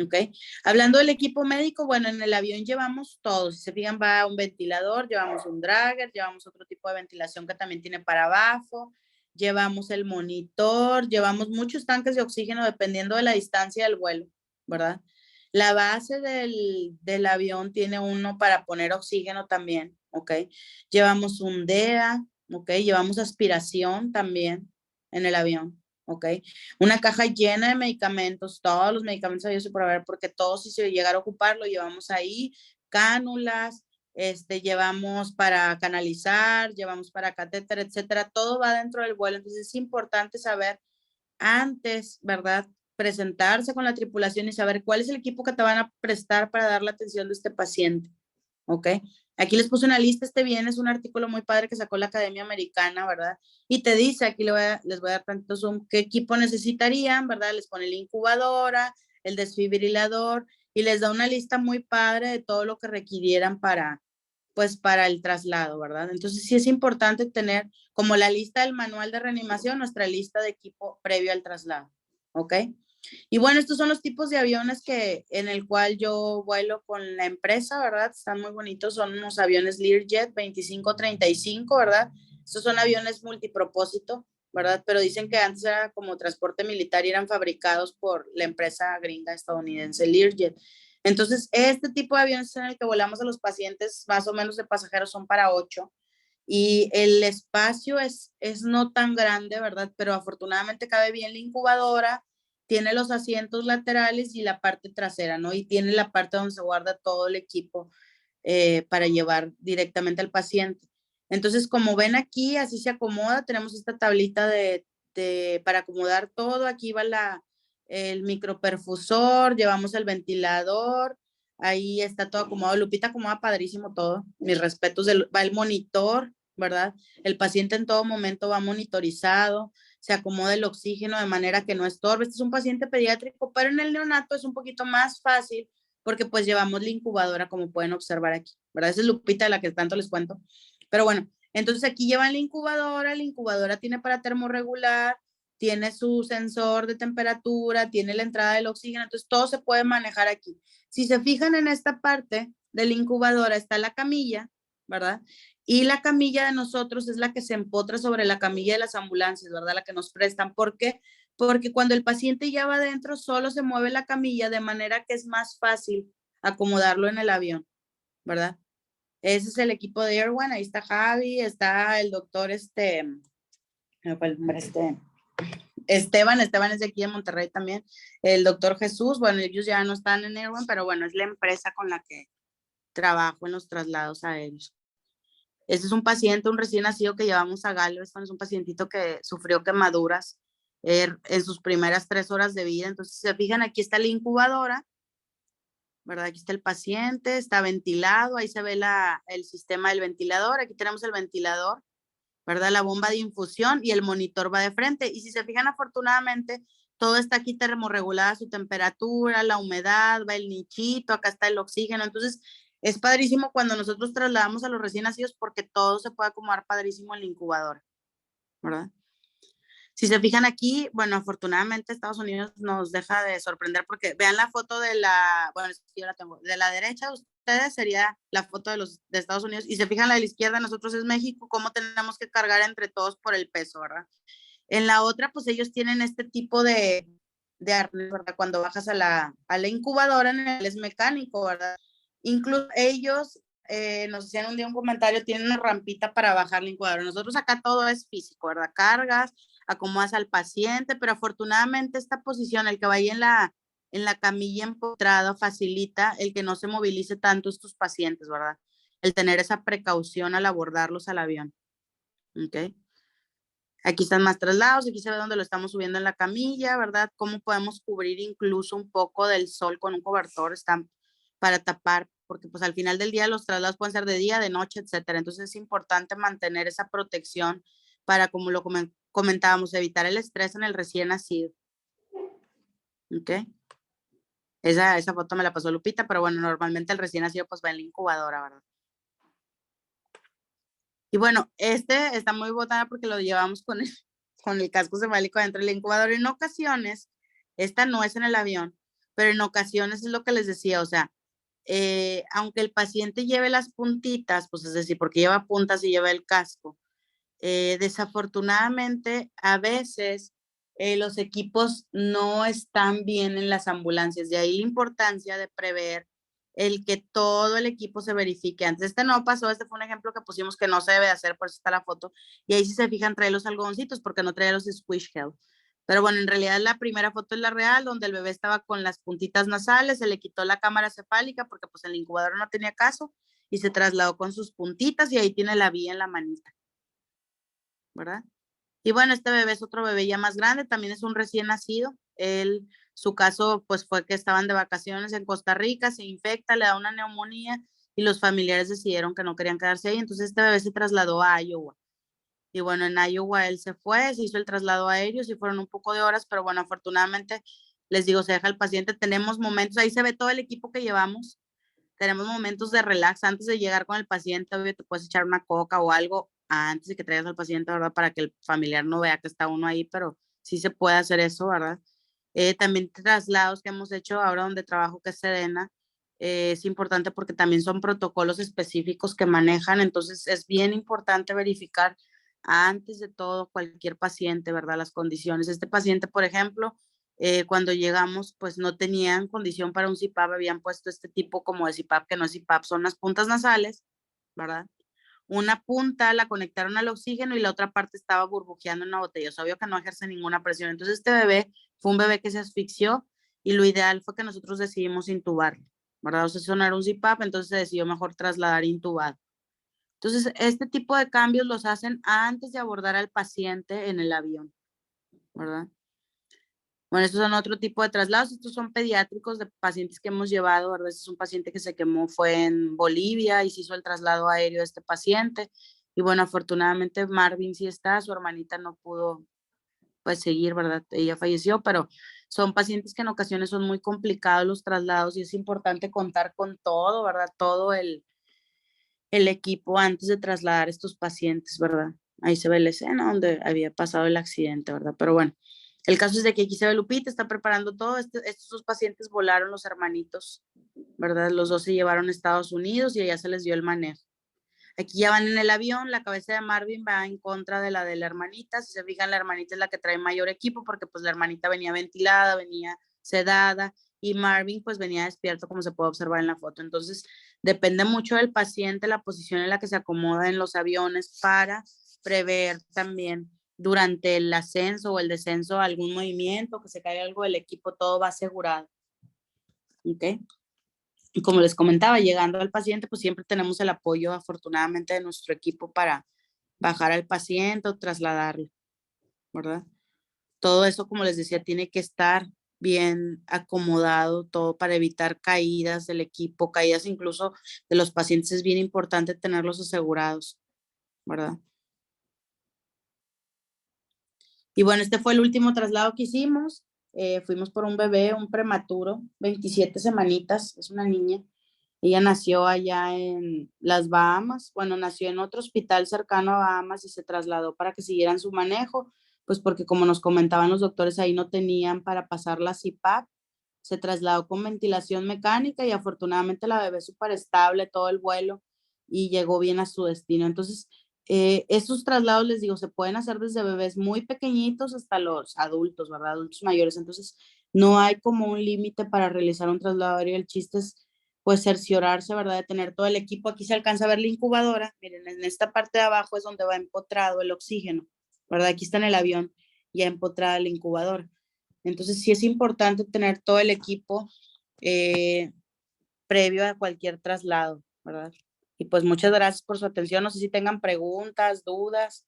¿Ok? Hablando del equipo médico, bueno, en el avión llevamos todo. Si se fijan, va un ventilador, llevamos un dragger, llevamos otro tipo de ventilación que también tiene para abajo, llevamos el monitor, llevamos muchos tanques de oxígeno dependiendo de la distancia del vuelo, ¿verdad? La base del avión tiene uno para poner oxígeno también, ¿ok? Llevamos un DEA, ¿ok? Llevamos aspiración también en el avión, ¿ok? Una caja llena de medicamentos, todos los medicamentos habidos y por haber, porque todos si se llegara a ocupar lo llevamos ahí, cánulas, llevamos para canalizar, llevamos para catéter, etcétera, todo va dentro del vuelo, entonces es importante saber antes, ¿verdad? Presentarse con la tripulación y saber cuál es el equipo que te van a prestar para dar la atención de este paciente, ¿ok? Aquí les puse una lista, bien, es un artículo muy padre que sacó la Academia Americana, ¿verdad? Y te dice, aquí les voy a dar tanto zoom, qué equipo necesitarían, ¿verdad? Les pone la incubadora, el desfibrilador, y les da una lista muy padre de todo lo que requirieran para el traslado, ¿verdad? Entonces sí es importante tener como la lista del manual de reanimación, nuestra lista de equipo previo al traslado, ¿ok? Y bueno, estos son los tipos de aviones en el cual yo vuelo con la empresa, ¿verdad? Están muy bonitos, son unos aviones Learjet 2535, ¿verdad? Estos son aviones multipropósito, ¿verdad? Pero dicen que antes era como transporte militar y eran fabricados por la empresa gringa estadounidense Learjet. Entonces, este tipo de aviones en el que volamos a los pacientes, más o menos de pasajeros, son para 8. Y el espacio es no tan grande, ¿verdad? Pero afortunadamente cabe bien la incubadora, tiene los asientos laterales y la parte trasera, ¿no? Y tiene la parte donde se guarda todo el equipo para llevar directamente al paciente. Entonces, como ven aquí, así se acomoda. Tenemos esta tablita para acomodar todo. Aquí va el microperfusor, llevamos el ventilador. Ahí está todo acomodado. Lupita acomoda padrísimo todo. Mis respetos. Va el monitor, ¿verdad? El paciente en todo momento va monitorizado, se acomoda el oxígeno de manera que no estorbe. Este es un paciente pediátrico, pero en el neonato es un poquito más fácil porque pues llevamos la incubadora, como pueden observar aquí, ¿verdad? Esa es Lupita, de la que tanto les cuento. Pero bueno, entonces aquí llevan la incubadora tiene para termorregular, tiene su sensor de temperatura, tiene la entrada del oxígeno, entonces todo se puede manejar aquí. Si se fijan en esta parte de la incubadora está la camilla, ¿verdad? Y la camilla de nosotros es la que se empotra sobre la camilla de las ambulancias, ¿verdad? La que nos prestan. ¿Por qué? Porque cuando el paciente ya va adentro, solo se mueve la camilla de manera que es más fácil acomodarlo en el avión, ¿verdad? Ese es el equipo de Air One. Ahí está Javi, está el doctor Esteban es de aquí de Monterrey también. El doctor Jesús, bueno, ellos ya no están en Air One, pero bueno, es la empresa con la que trabajo en los traslados aéreos. Este es un paciente, un recién nacido que llevamos a Galveston, es un pacientito que sufrió quemaduras en sus primeras 3 horas de vida. Entonces, si se fijan, aquí está la incubadora, ¿verdad? Aquí está el paciente, está ventilado, ahí se ve el sistema del ventilador, aquí tenemos el ventilador, ¿verdad? La bomba de infusión y el monitor va de frente. Y si se fijan, afortunadamente, todo está aquí termorregulada, su temperatura, la humedad, va el nichito, acá está el oxígeno. Entonces, es padrísimo cuando nosotros trasladamos a los recién nacidos porque todo se puede acomodar padrísimo en la incubadora, ¿verdad? Si se fijan aquí, bueno, afortunadamente Estados Unidos nos deja de sorprender porque vean la foto de bueno, yo la tengo, de la derecha de ustedes sería la foto de Estados Unidos y se fijan la de la izquierda, nosotros es México, cómo tenemos que cargar entre todos por el peso, ¿verdad? En la otra, pues ellos tienen este tipo de arnés, ¿verdad? Cuando bajas a la incubadora, es mecánico, ¿verdad? Incluso ellos nos hacían un día un comentario, tienen una rampita para bajar la incubadora. Nosotros acá todo es físico, ¿verdad? Cargas, acomodas al paciente, pero afortunadamente esta posición, el que vaya en la camilla empotrada, facilita el que no se movilice tanto estos pacientes, ¿verdad? El tener esa precaución al abordarlos al avión. ¿Ok? Aquí están más traslados, aquí se ve dónde lo estamos subiendo en la camilla, ¿verdad? Cómo podemos cubrir incluso un poco del sol con un cobertor, están para tapar, porque pues al final del día los traslados pueden ser de día, de noche, etcétera. Entonces es importante mantener esa protección para, como lo comentábamos, evitar el estrés en el recién nacido. ¿Ok? Esa foto me la pasó Lupita, pero bueno, normalmente el recién nacido pues va en la incubadora, ¿verdad? Y bueno, está muy botada porque lo llevamos con el casco cefálico dentro del incubador. En ocasiones, esta no es en el avión, pero en ocasiones es lo que les decía, o sea, aunque el paciente lleve las puntitas, pues es decir, porque lleva puntas y lleva el casco, desafortunadamente a veces los equipos no están bien en las ambulancias, de ahí la importancia de prever el que todo el equipo se verifique antes. No pasó, fue un ejemplo que pusimos que no se debe hacer, por eso está la foto, y ahí si se fijan trae los algodoncitos porque no trae los squish gel, Pero bueno, en realidad la primera foto es la real, donde el bebé estaba con las puntitas nasales, se le quitó la cámara cefálica porque pues en la incubadora no tenía caso y se trasladó con sus puntitas y ahí tiene la vía en la manita, ¿verdad? Y bueno, este bebé es otro bebé ya más grande, también es un recién nacido. Él, su caso pues fue que estaban de vacaciones en Costa Rica, se infecta, le da una neumonía y los familiares decidieron que no querían quedarse ahí, entonces este bebé se trasladó a Iowa. Y bueno, en Iowa él se fue, se hizo el traslado aéreo, sí fueron un poco de horas, pero bueno, afortunadamente, les digo, se deja el paciente, tenemos momentos, ahí se ve todo el equipo que llevamos, tenemos momentos de relax antes de llegar con el paciente, obvio, te puedes echar una coca o algo antes de que traigas al paciente, ¿verdad? Para que el familiar no vea que está uno ahí, pero sí se puede hacer eso, ¿verdad? También traslados que hemos hecho ahora donde trabajo, que es Sedena, es importante porque también son protocolos específicos que manejan, entonces es bien importante verificar antes de todo cualquier paciente, ¿verdad? Las condiciones. Este paciente, por ejemplo, cuando llegamos, pues no tenían condición para un CPAP, habían puesto este tipo como de CPAP, que no es CPAP, son las puntas nasales, ¿verdad? Una punta la conectaron al oxígeno y la otra parte estaba burbujeando en una botella. Es obvio que no ejerce ninguna presión. Entonces este bebé fue un bebé que se asfixió y lo ideal fue que nosotros decidimos intubarlo, ¿verdad? O sea, eso no era un CPAP, entonces se decidió mejor trasladar intubado. Entonces, este tipo de cambios los hacen antes de abordar al paciente en el avión, ¿verdad? Bueno, estos son otro tipo de traslados, estos son pediátricos de pacientes que hemos llevado, ¿verdad? Este es un paciente que se quemó, fue en Bolivia y se hizo el traslado aéreo de este paciente. Y bueno, afortunadamente Marvin sí está, su hermanita no pudo pues seguir, ¿verdad? Ella falleció, pero son pacientes que en ocasiones son muy complicados los traslados y es importante contar con todo, ¿verdad? Todo el equipo antes de trasladar estos pacientes, ¿verdad? Ahí se ve la escena donde había pasado el accidente, ¿verdad? Pero bueno, el caso es de que aquí se ve Lupita, está preparando todo. Estos dos pacientes volaron los hermanitos, ¿verdad? Los dos se llevaron a Estados Unidos y allá se les dio el manejo. Aquí ya van en el avión, la cabeza de Marvin va en contra de la hermanita. Si se fijan, la hermanita es la que trae mayor equipo porque pues la hermanita venía ventilada, venía sedada y Marvin pues venía despierto como se puede observar en la foto. Entonces depende mucho del paciente, la posición en la que se acomoda en los aviones para prever también durante el ascenso o el descenso algún movimiento, que se caiga algo del equipo, todo va asegurado. ¿Ok? Y como les comentaba, llegando al paciente, pues siempre tenemos el apoyo afortunadamente de nuestro equipo para bajar al paciente o trasladarlo, ¿verdad? Todo eso, como les decía, tiene que estar bien acomodado, todo para evitar caídas del equipo, caídas incluso de los pacientes, es bien importante tenerlos asegurados, ¿verdad? Y bueno, este fue el último traslado que hicimos. Fuimos por un bebé, un prematuro, 27 semanitas, es una niña. Ella nació allá en las Bahamas, bueno, nació en otro hospital cercano a Bahamas y se trasladó para que siguieran su manejo, pues porque como nos comentaban los doctores, ahí no tenían para pasar la CPAP, se trasladó con ventilación mecánica y afortunadamente la bebé súper estable todo el vuelo y llegó bien a su destino. Entonces, estos traslados, les digo, se pueden hacer desde bebés muy pequeñitos hasta los adultos, ¿verdad? Adultos mayores. Entonces, no hay como un límite para realizar un traslado aéreo. El chiste es, pues, cerciorarse, ¿verdad? De tener todo el equipo. Aquí se alcanza a ver la incubadora. Miren, en esta parte de abajo es donde va empotrado el oxígeno, ¿verdad? Aquí está en el avión ya empotrada la incubadora. Entonces, sí es importante tener todo el equipo previo a cualquier traslado, ¿verdad? Y pues muchas gracias por su atención. No sé si tengan preguntas, dudas.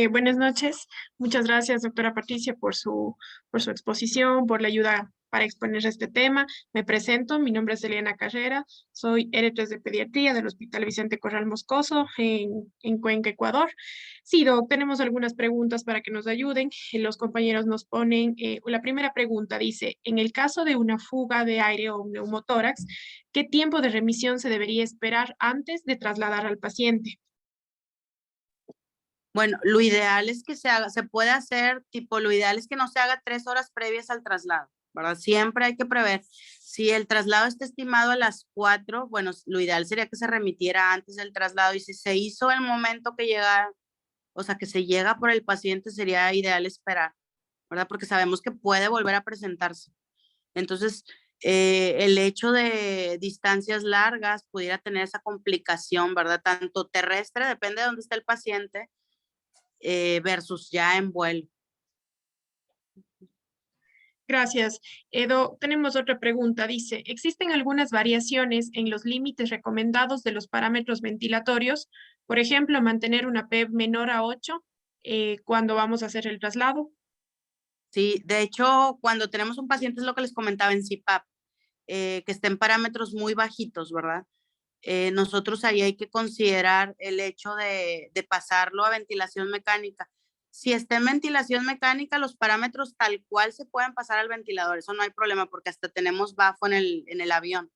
Buenas noches. Muchas gracias, doctora Patricia, por su exposición, por la ayuda para exponer este tema. Me presento, mi nombre es Eliana Carrera, soy R3 de Pediatría del Hospital Vicente Corral Moscoso en Cuenca, Ecuador. Sí, doc, tenemos algunas preguntas para que nos ayuden. Los compañeros nos ponen, la primera pregunta dice, en el caso de una fuga de aire o un neumotórax, ¿qué tiempo de remisión se debería esperar antes de trasladar al paciente? Bueno, lo ideal es que se haga, se puede hacer, tipo, lo ideal es que no se haga 3 horas previas al traslado, ¿verdad? Siempre hay que prever. Si el traslado está estimado a las 4, bueno, lo ideal sería que se remitiera antes del traslado y si se hizo el momento que llega, o sea, que se llega por el paciente, sería ideal esperar, ¿verdad? Porque sabemos que puede volver a presentarse. Entonces, el hecho de distancias largas pudiera tener esa complicación, ¿verdad? Tanto terrestre, depende de dónde está el paciente, versus ya en vuelo, Gracias. Edo, tenemos otra pregunta. Dice, ¿existen algunas variaciones en los límites recomendados de los parámetros ventilatorios? Por ejemplo, mantener una PEP menor a 8 cuando vamos a hacer el traslado. Sí, de hecho, cuando tenemos un paciente, es lo que les comentaba en CPAP, que está en parámetros muy bajitos, ¿verdad? Nosotros ahí hay que considerar el hecho de pasarlo a ventilación mecánica. Si está en ventilación mecánica, los parámetros tal cual se pueden pasar al ventilador, eso no hay problema porque hasta tenemos bafo en el avión.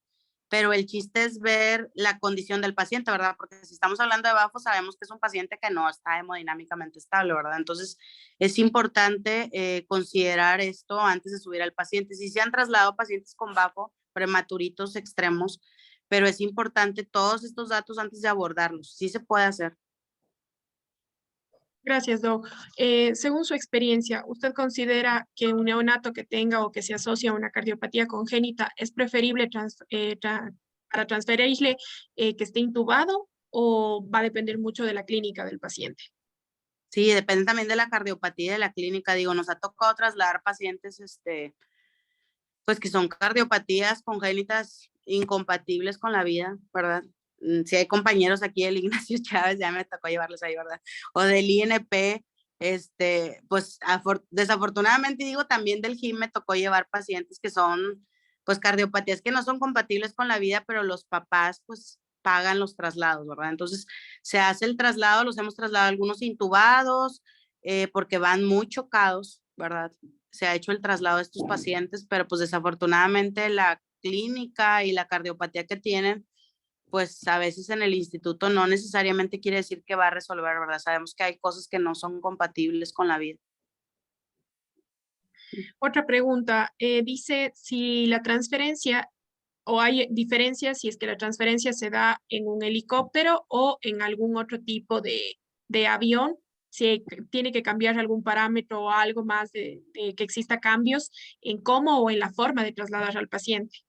Pero el chiste es ver la condición del paciente, ¿verdad? Porque si estamos hablando de bafo, sabemos que es un paciente que no está hemodinámicamente estable, ¿verdad? Entonces, es importante considerar esto antes de subir al paciente. Si se han trasladado pacientes con bafo, prematuritos extremos, pero es importante todos estos datos antes de abordarlos. Sí se puede hacer. Gracias, Doc. Según su experiencia, ¿usted considera que un neonato que tenga o que se asocia a una cardiopatía congénita es preferible para transferirle que esté intubado o va a depender mucho de la clínica del paciente? Sí, depende también de la cardiopatía de la clínica. Digo, nos ha tocado trasladar pacientes, pues que son cardiopatías congénitas incompatibles con la vida, ¿verdad? Si hay compañeros aquí del Ignacio Chávez, ya me tocó llevarlos ahí, ¿verdad? O del INP, pues desafortunadamente digo, también del GIM me tocó llevar pacientes que son, pues cardiopatías que no son compatibles con la vida, pero los papás, pues pagan los traslados, ¿verdad? Entonces, se hace el traslado, los hemos trasladado algunos intubados, porque van muy chocados, ¿verdad? Se ha hecho el traslado de estos pacientes, pero pues desafortunadamente la clínica y la cardiopatía que tienen, pues a veces en el instituto no necesariamente quiere decir que va a resolver, ¿verdad? Sabemos que hay cosas que no son compatibles con la vida. Otra pregunta, dice si la transferencia o hay diferencias si es que la transferencia se da en un helicóptero o en algún otro tipo de avión, si tiene que cambiar algún parámetro o algo más de que exista cambios en cómo o en la forma de trasladar al paciente.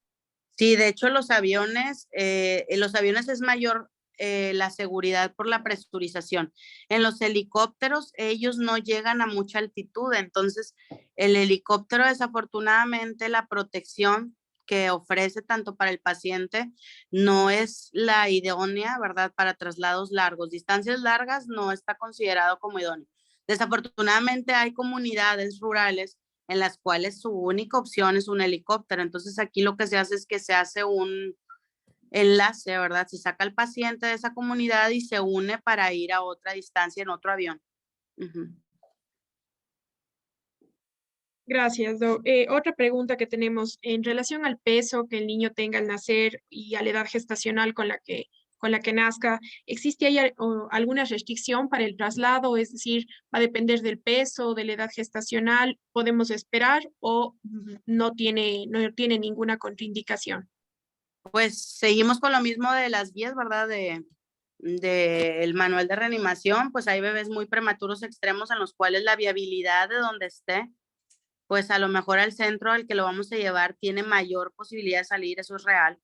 Sí, de hecho en los aviones es mayor la seguridad por la presurización. En los helicópteros ellos no llegan a mucha altitud, entonces el helicóptero desafortunadamente la protección que ofrece tanto para el paciente no es la idónea, ¿verdad? Para traslados largos. Distancias largas no está considerado como idóneo. Desafortunadamente hay comunidades rurales en las cuales su única opción es un helicóptero. Entonces aquí lo que se hace es que se hace un enlace, ¿verdad? Se saca al paciente de esa comunidad y se une para ir a otra distancia en otro avión. Uh-huh. Gracias, otra pregunta que tenemos en relación al peso que el niño tenga al nacer y a la edad gestacional con la que nazca, ¿existe ahí alguna restricción para el traslado? Es decir, ¿va a depender del peso, de la edad gestacional? ¿Podemos esperar o no tiene ninguna contraindicación? Pues seguimos con lo mismo de las guías, ¿verdad? De el manual de reanimación, pues hay bebés muy prematuros extremos en los cuales la viabilidad de donde esté, pues a lo mejor al centro al que lo vamos a llevar tiene mayor posibilidad de salir, eso es real.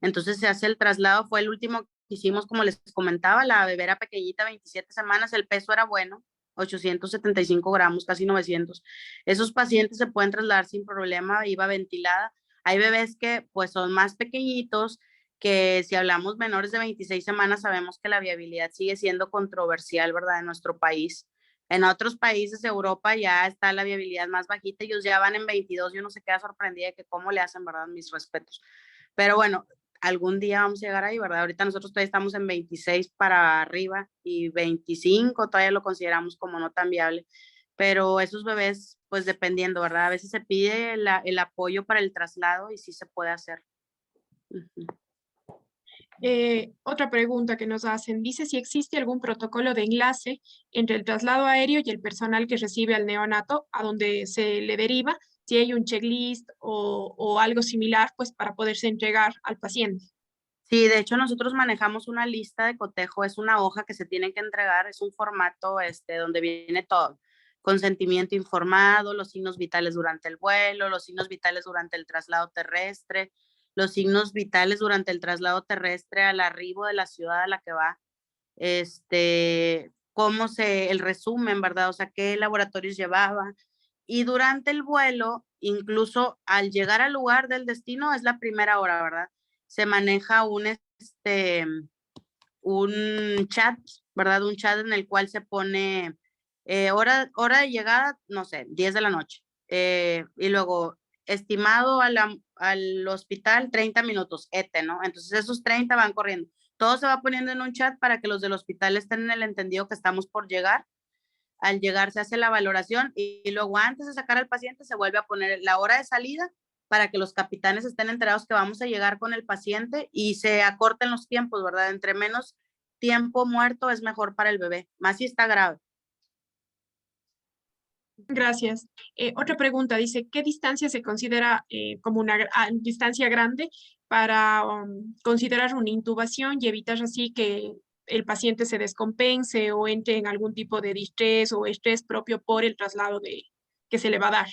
Entonces se hace el traslado, fue el último que hicimos, como les comentaba, la bebé era pequeñita, 27 semanas, el peso era bueno, 875 gramos, casi 900. Esos pacientes se pueden trasladar sin problema, iba ventilada. Hay bebés que pues son más pequeñitos, que si hablamos menores de 26 semanas, sabemos que la viabilidad sigue siendo controversial, ¿verdad? En nuestro país. En otros países de Europa ya está la viabilidad más bajita, ellos ya van en 22 y uno se queda sorprendida de que cómo le hacen, ¿verdad? Mis respetos. Pero bueno, algún día vamos a llegar ahí, ¿verdad? Ahorita nosotros todavía estamos en 26 para arriba y 25 todavía lo consideramos como no tan viable. Pero esos bebés, pues dependiendo, ¿verdad? A veces se pide el apoyo para el traslado y sí se puede hacer. Uh-huh. Otra pregunta que nos hacen, dice si existe algún protocolo de enlace entre el traslado aéreo y el personal que recibe al neonato, a donde se le deriva, si hay un checklist o algo similar, pues para poderse entregar al paciente. Sí, de hecho nosotros manejamos una lista de cotejo, es una hoja que se tiene que entregar, es un formato donde viene todo, consentimiento informado, los signos vitales durante el vuelo, los signos vitales durante el traslado terrestre, los signos vitales durante el traslado terrestre al arribo de la ciudad a la que va, el resumen, ¿verdad? O sea, qué laboratorios llevaba. Y durante el vuelo incluso al llegar al lugar del destino es la primera hora, ¿verdad? Se maneja un chat, ¿verdad? Un chat en el cual se pone hora de llegada, no sé, 10 de la noche. Y luego, estimado al hospital, 30 minutos, ¿no? Entonces esos 30 van corriendo. Todo se va poniendo en un chat para que los del hospital estén en el entendido que estamos por llegar. Al llegar se hace la valoración y luego antes de sacar al paciente se vuelve a poner la hora de salida para que los capitanes estén enterados que vamos a llegar con el paciente y se acorten los tiempos, ¿verdad? Entre menos tiempo muerto es mejor para el bebé, más si está grave. Gracias. Otra pregunta, dice, ¿qué distancia se considera como una distancia grande para considerar una intubación y evitar así que el paciente se descompense o entre en algún tipo de distrés o estrés propio por el traslado que se le va a dar?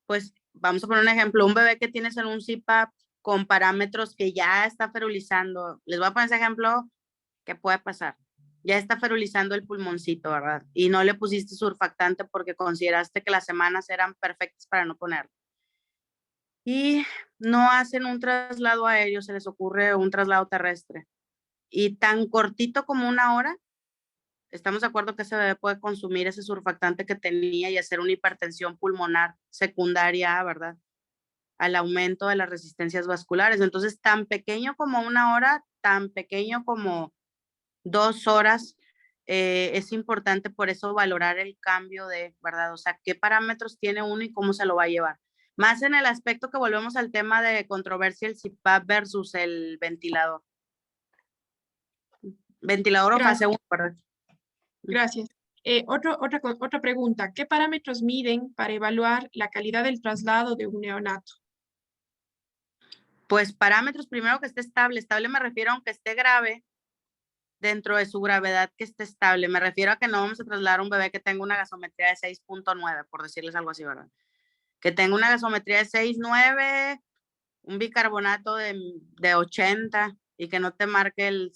Pues vamos a poner un ejemplo, un bebé que tienes en un CPAP con parámetros que ya está ferulizando, les voy a poner ese ejemplo que puede pasar. Ya está ferulizando el pulmoncito, ¿verdad? Y no le pusiste surfactante porque consideraste que las semanas eran perfectas para no ponerlo. Y no hacen un traslado aéreo, se les ocurre un traslado terrestre. Y tan cortito como una hora, estamos de acuerdo que ese bebé puede consumir ese surfactante que tenía y hacer una hipertensión pulmonar secundaria, ¿verdad? Al aumento de las resistencias vasculares. Entonces, tan pequeño como una hora, tan pequeño como 2 horas, es importante por eso valorar el cambio ¿verdad? O sea, qué parámetros tiene uno y cómo se lo va a llevar. Más en el aspecto que volvemos al tema de controversia, el CPAP versus el ventilador. Ventilador o fase 1, ¿verdad? Gracias. Otra pregunta, ¿qué parámetros miden para evaluar la calidad del traslado de un neonato? Pues parámetros, primero que esté estable. Estable me refiero a aunque esté grave, dentro de su gravedad que esté estable. Me refiero a que no vamos a trasladar a un bebé que tenga una gasometría de 6.9, por decirles algo así, ¿verdad? Que tenga una gasometría de 6.9, un bicarbonato de 80 y que no te marque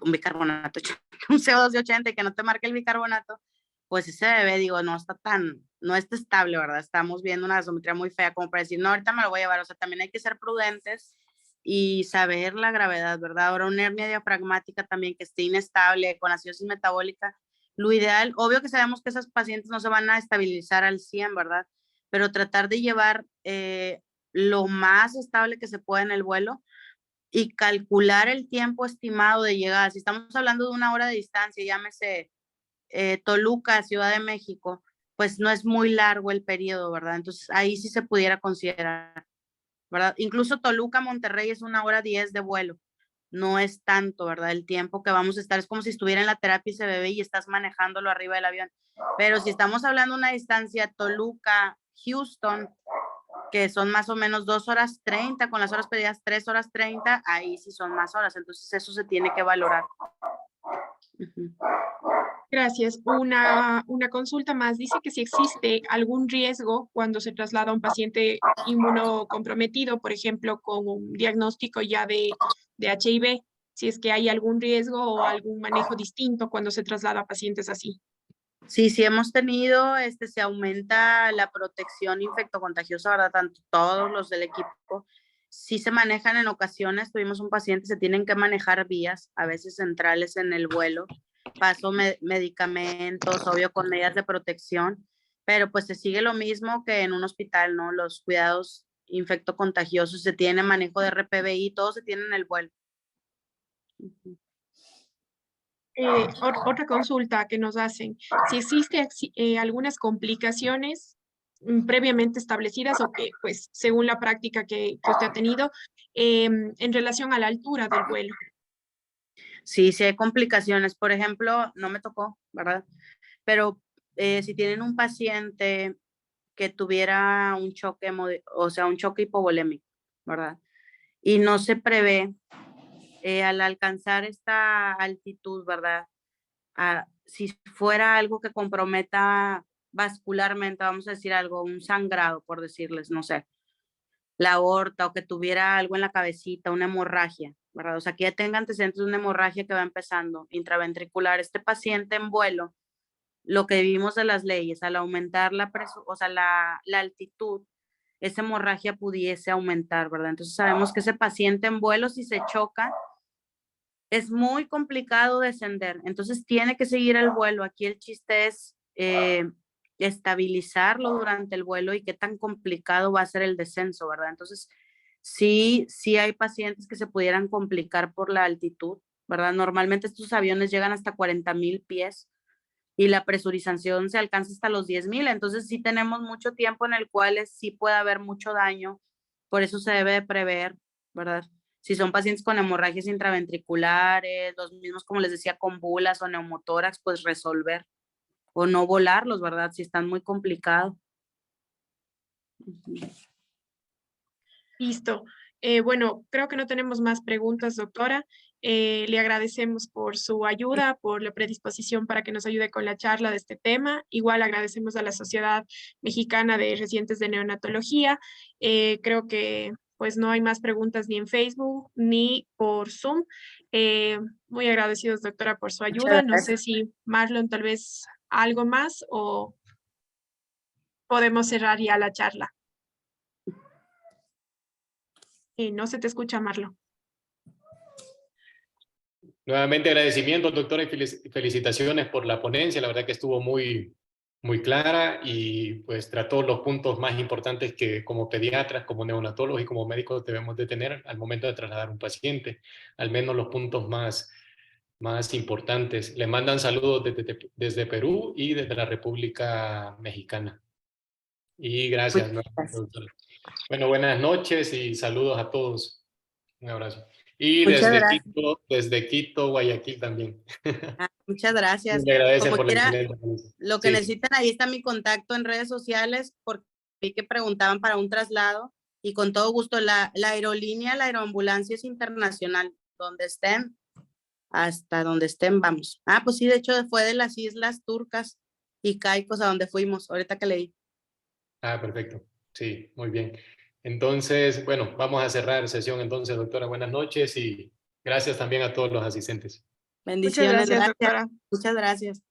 un bicarbonato, un CO2 de 80 y que no te marque el bicarbonato, pues ese bebé, digo, no está estable, ¿verdad? Estamos viendo una gasometría muy fea como para decir, no, ahorita me lo voy a llevar. O sea, también hay que ser prudentes y saber la gravedad, ¿verdad? Ahora una hernia diafragmática también que esté inestable, con acidosis metabólica, lo ideal, obvio que sabemos que esas pacientes no se van a estabilizar al 100, ¿verdad? Pero tratar de llevar lo más estable que se pueda en el vuelo y calcular el tiempo estimado de llegada. Si estamos hablando de una hora de distancia, llámese Toluca, Ciudad de México, pues no es muy largo el periodo, ¿verdad? Entonces ahí sí se pudiera considerar, ¿verdad? Incluso Toluca, Monterrey es 1 hora 10 de vuelo. No es tanto, ¿verdad? El tiempo que vamos a estar es como si estuviera en la terapia ese bebé y estás manejándolo arriba del avión. Pero si estamos hablando de una distancia Toluca, Houston, que son más o menos 2 horas 30, con las horas pedidas 3 horas 30, ahí sí son más horas. Entonces eso se tiene que valorar. Gracias. Una consulta más. Dice que si existe algún riesgo cuando se traslada a un paciente inmunocomprometido, por ejemplo, con un diagnóstico ya de HIV, si es que hay algún riesgo o algún manejo distinto cuando se traslada a pacientes así. Sí, sí hemos tenido, se aumenta la protección infectocontagiosa, ¿verdad? Tanto todos los del equipo, sí se manejan en ocasiones, tuvimos un paciente, se tienen que manejar vías, a veces centrales en el vuelo, paso medicamentos, obvio con medidas de protección, pero pues se sigue lo mismo que en un hospital, ¿no? Los cuidados infectocontagiosos, se tiene manejo de RPVI, todo se tiene en el vuelo. Otra consulta que nos hacen, si existe algunas complicaciones previamente establecidas o que, pues, según la práctica que usted ha tenido, en relación a la altura del vuelo. Sí, sí hay complicaciones. Por ejemplo, no me tocó, ¿verdad? Pero si tienen un paciente que tuviera un choque, o sea, un choque hipovolémico, ¿verdad? Y no se prevé al alcanzar esta altitud, ¿verdad? Si fuera algo que comprometa vascularmente, vamos a decir algo, un sangrado, por decirles, no sé, la aorta o que tuviera algo en la cabecita, una hemorragia, ¿verdad? O sea, que ya tenga antecedentes de una hemorragia que va empezando intraventricular. Este paciente en vuelo lo que vimos de las leyes, al aumentar la altitud, esa hemorragia pudiese aumentar, ¿verdad? Entonces sabemos que ese paciente en vuelo, si se choca, es muy complicado descender, entonces tiene que seguir el vuelo. Aquí el chiste es estabilizarlo durante el vuelo y qué tan complicado va a ser el descenso, ¿verdad? Entonces, sí hay pacientes que se pudieran complicar por la altitud, ¿verdad? Normalmente estos aviones llegan hasta 40,000 pies y la presurización se alcanza hasta los 10,000, entonces sí tenemos mucho tiempo en el cual sí puede haber mucho daño, por eso se debe de prever, ¿verdad? Si son pacientes con hemorragias intraventriculares, los mismos, como les decía, con bulas o neumotórax, pues resolver o no volarlos, ¿verdad? Si están muy complicados. Listo. Bueno, creo que no tenemos más preguntas, doctora. Le agradecemos por su ayuda, por la predisposición para que nos ayude con la charla de este tema. Igual agradecemos a la Sociedad Mexicana de Residentes de Neonatología. Creo que pues no hay más preguntas ni en Facebook ni por Zoom. Muy agradecidos, doctora, por su ayuda. No sé si Marlon tal vez algo más o podemos cerrar ya la charla. No se te escucha, Marlon. Nuevamente agradecimientos, doctora, y felicitaciones por la ponencia. La verdad que estuvo muy clara y pues trató los puntos más importantes que como pediatras, como neonatólogos y como médicos debemos de tener al momento de trasladar un paciente, al menos los puntos más importantes. Le mandan saludos desde Perú y desde la República Mexicana. Y gracias, doctora. Bueno, buenas noches y saludos a todos. Un abrazo. Y desde Quito, Guayaquil también. Muchas gracias. Le agradecen Como por la quiera, excelente. lo que necesiten, ahí está mi contacto en redes sociales, porque vi que preguntaban para un traslado y con todo gusto la aerolínea, la aeroambulancia es internacional, donde estén, hasta donde estén, vamos. Pues sí, de hecho fue de las Islas Turcas y Caicos a donde fuimos, ahorita que leí. Perfecto. Sí, muy bien. Entonces, bueno, vamos a cerrar sesión entonces, doctora. Buenas noches y gracias también a todos los asistentes. Bendiciones, Muchas gracias, doctora. Muchas gracias.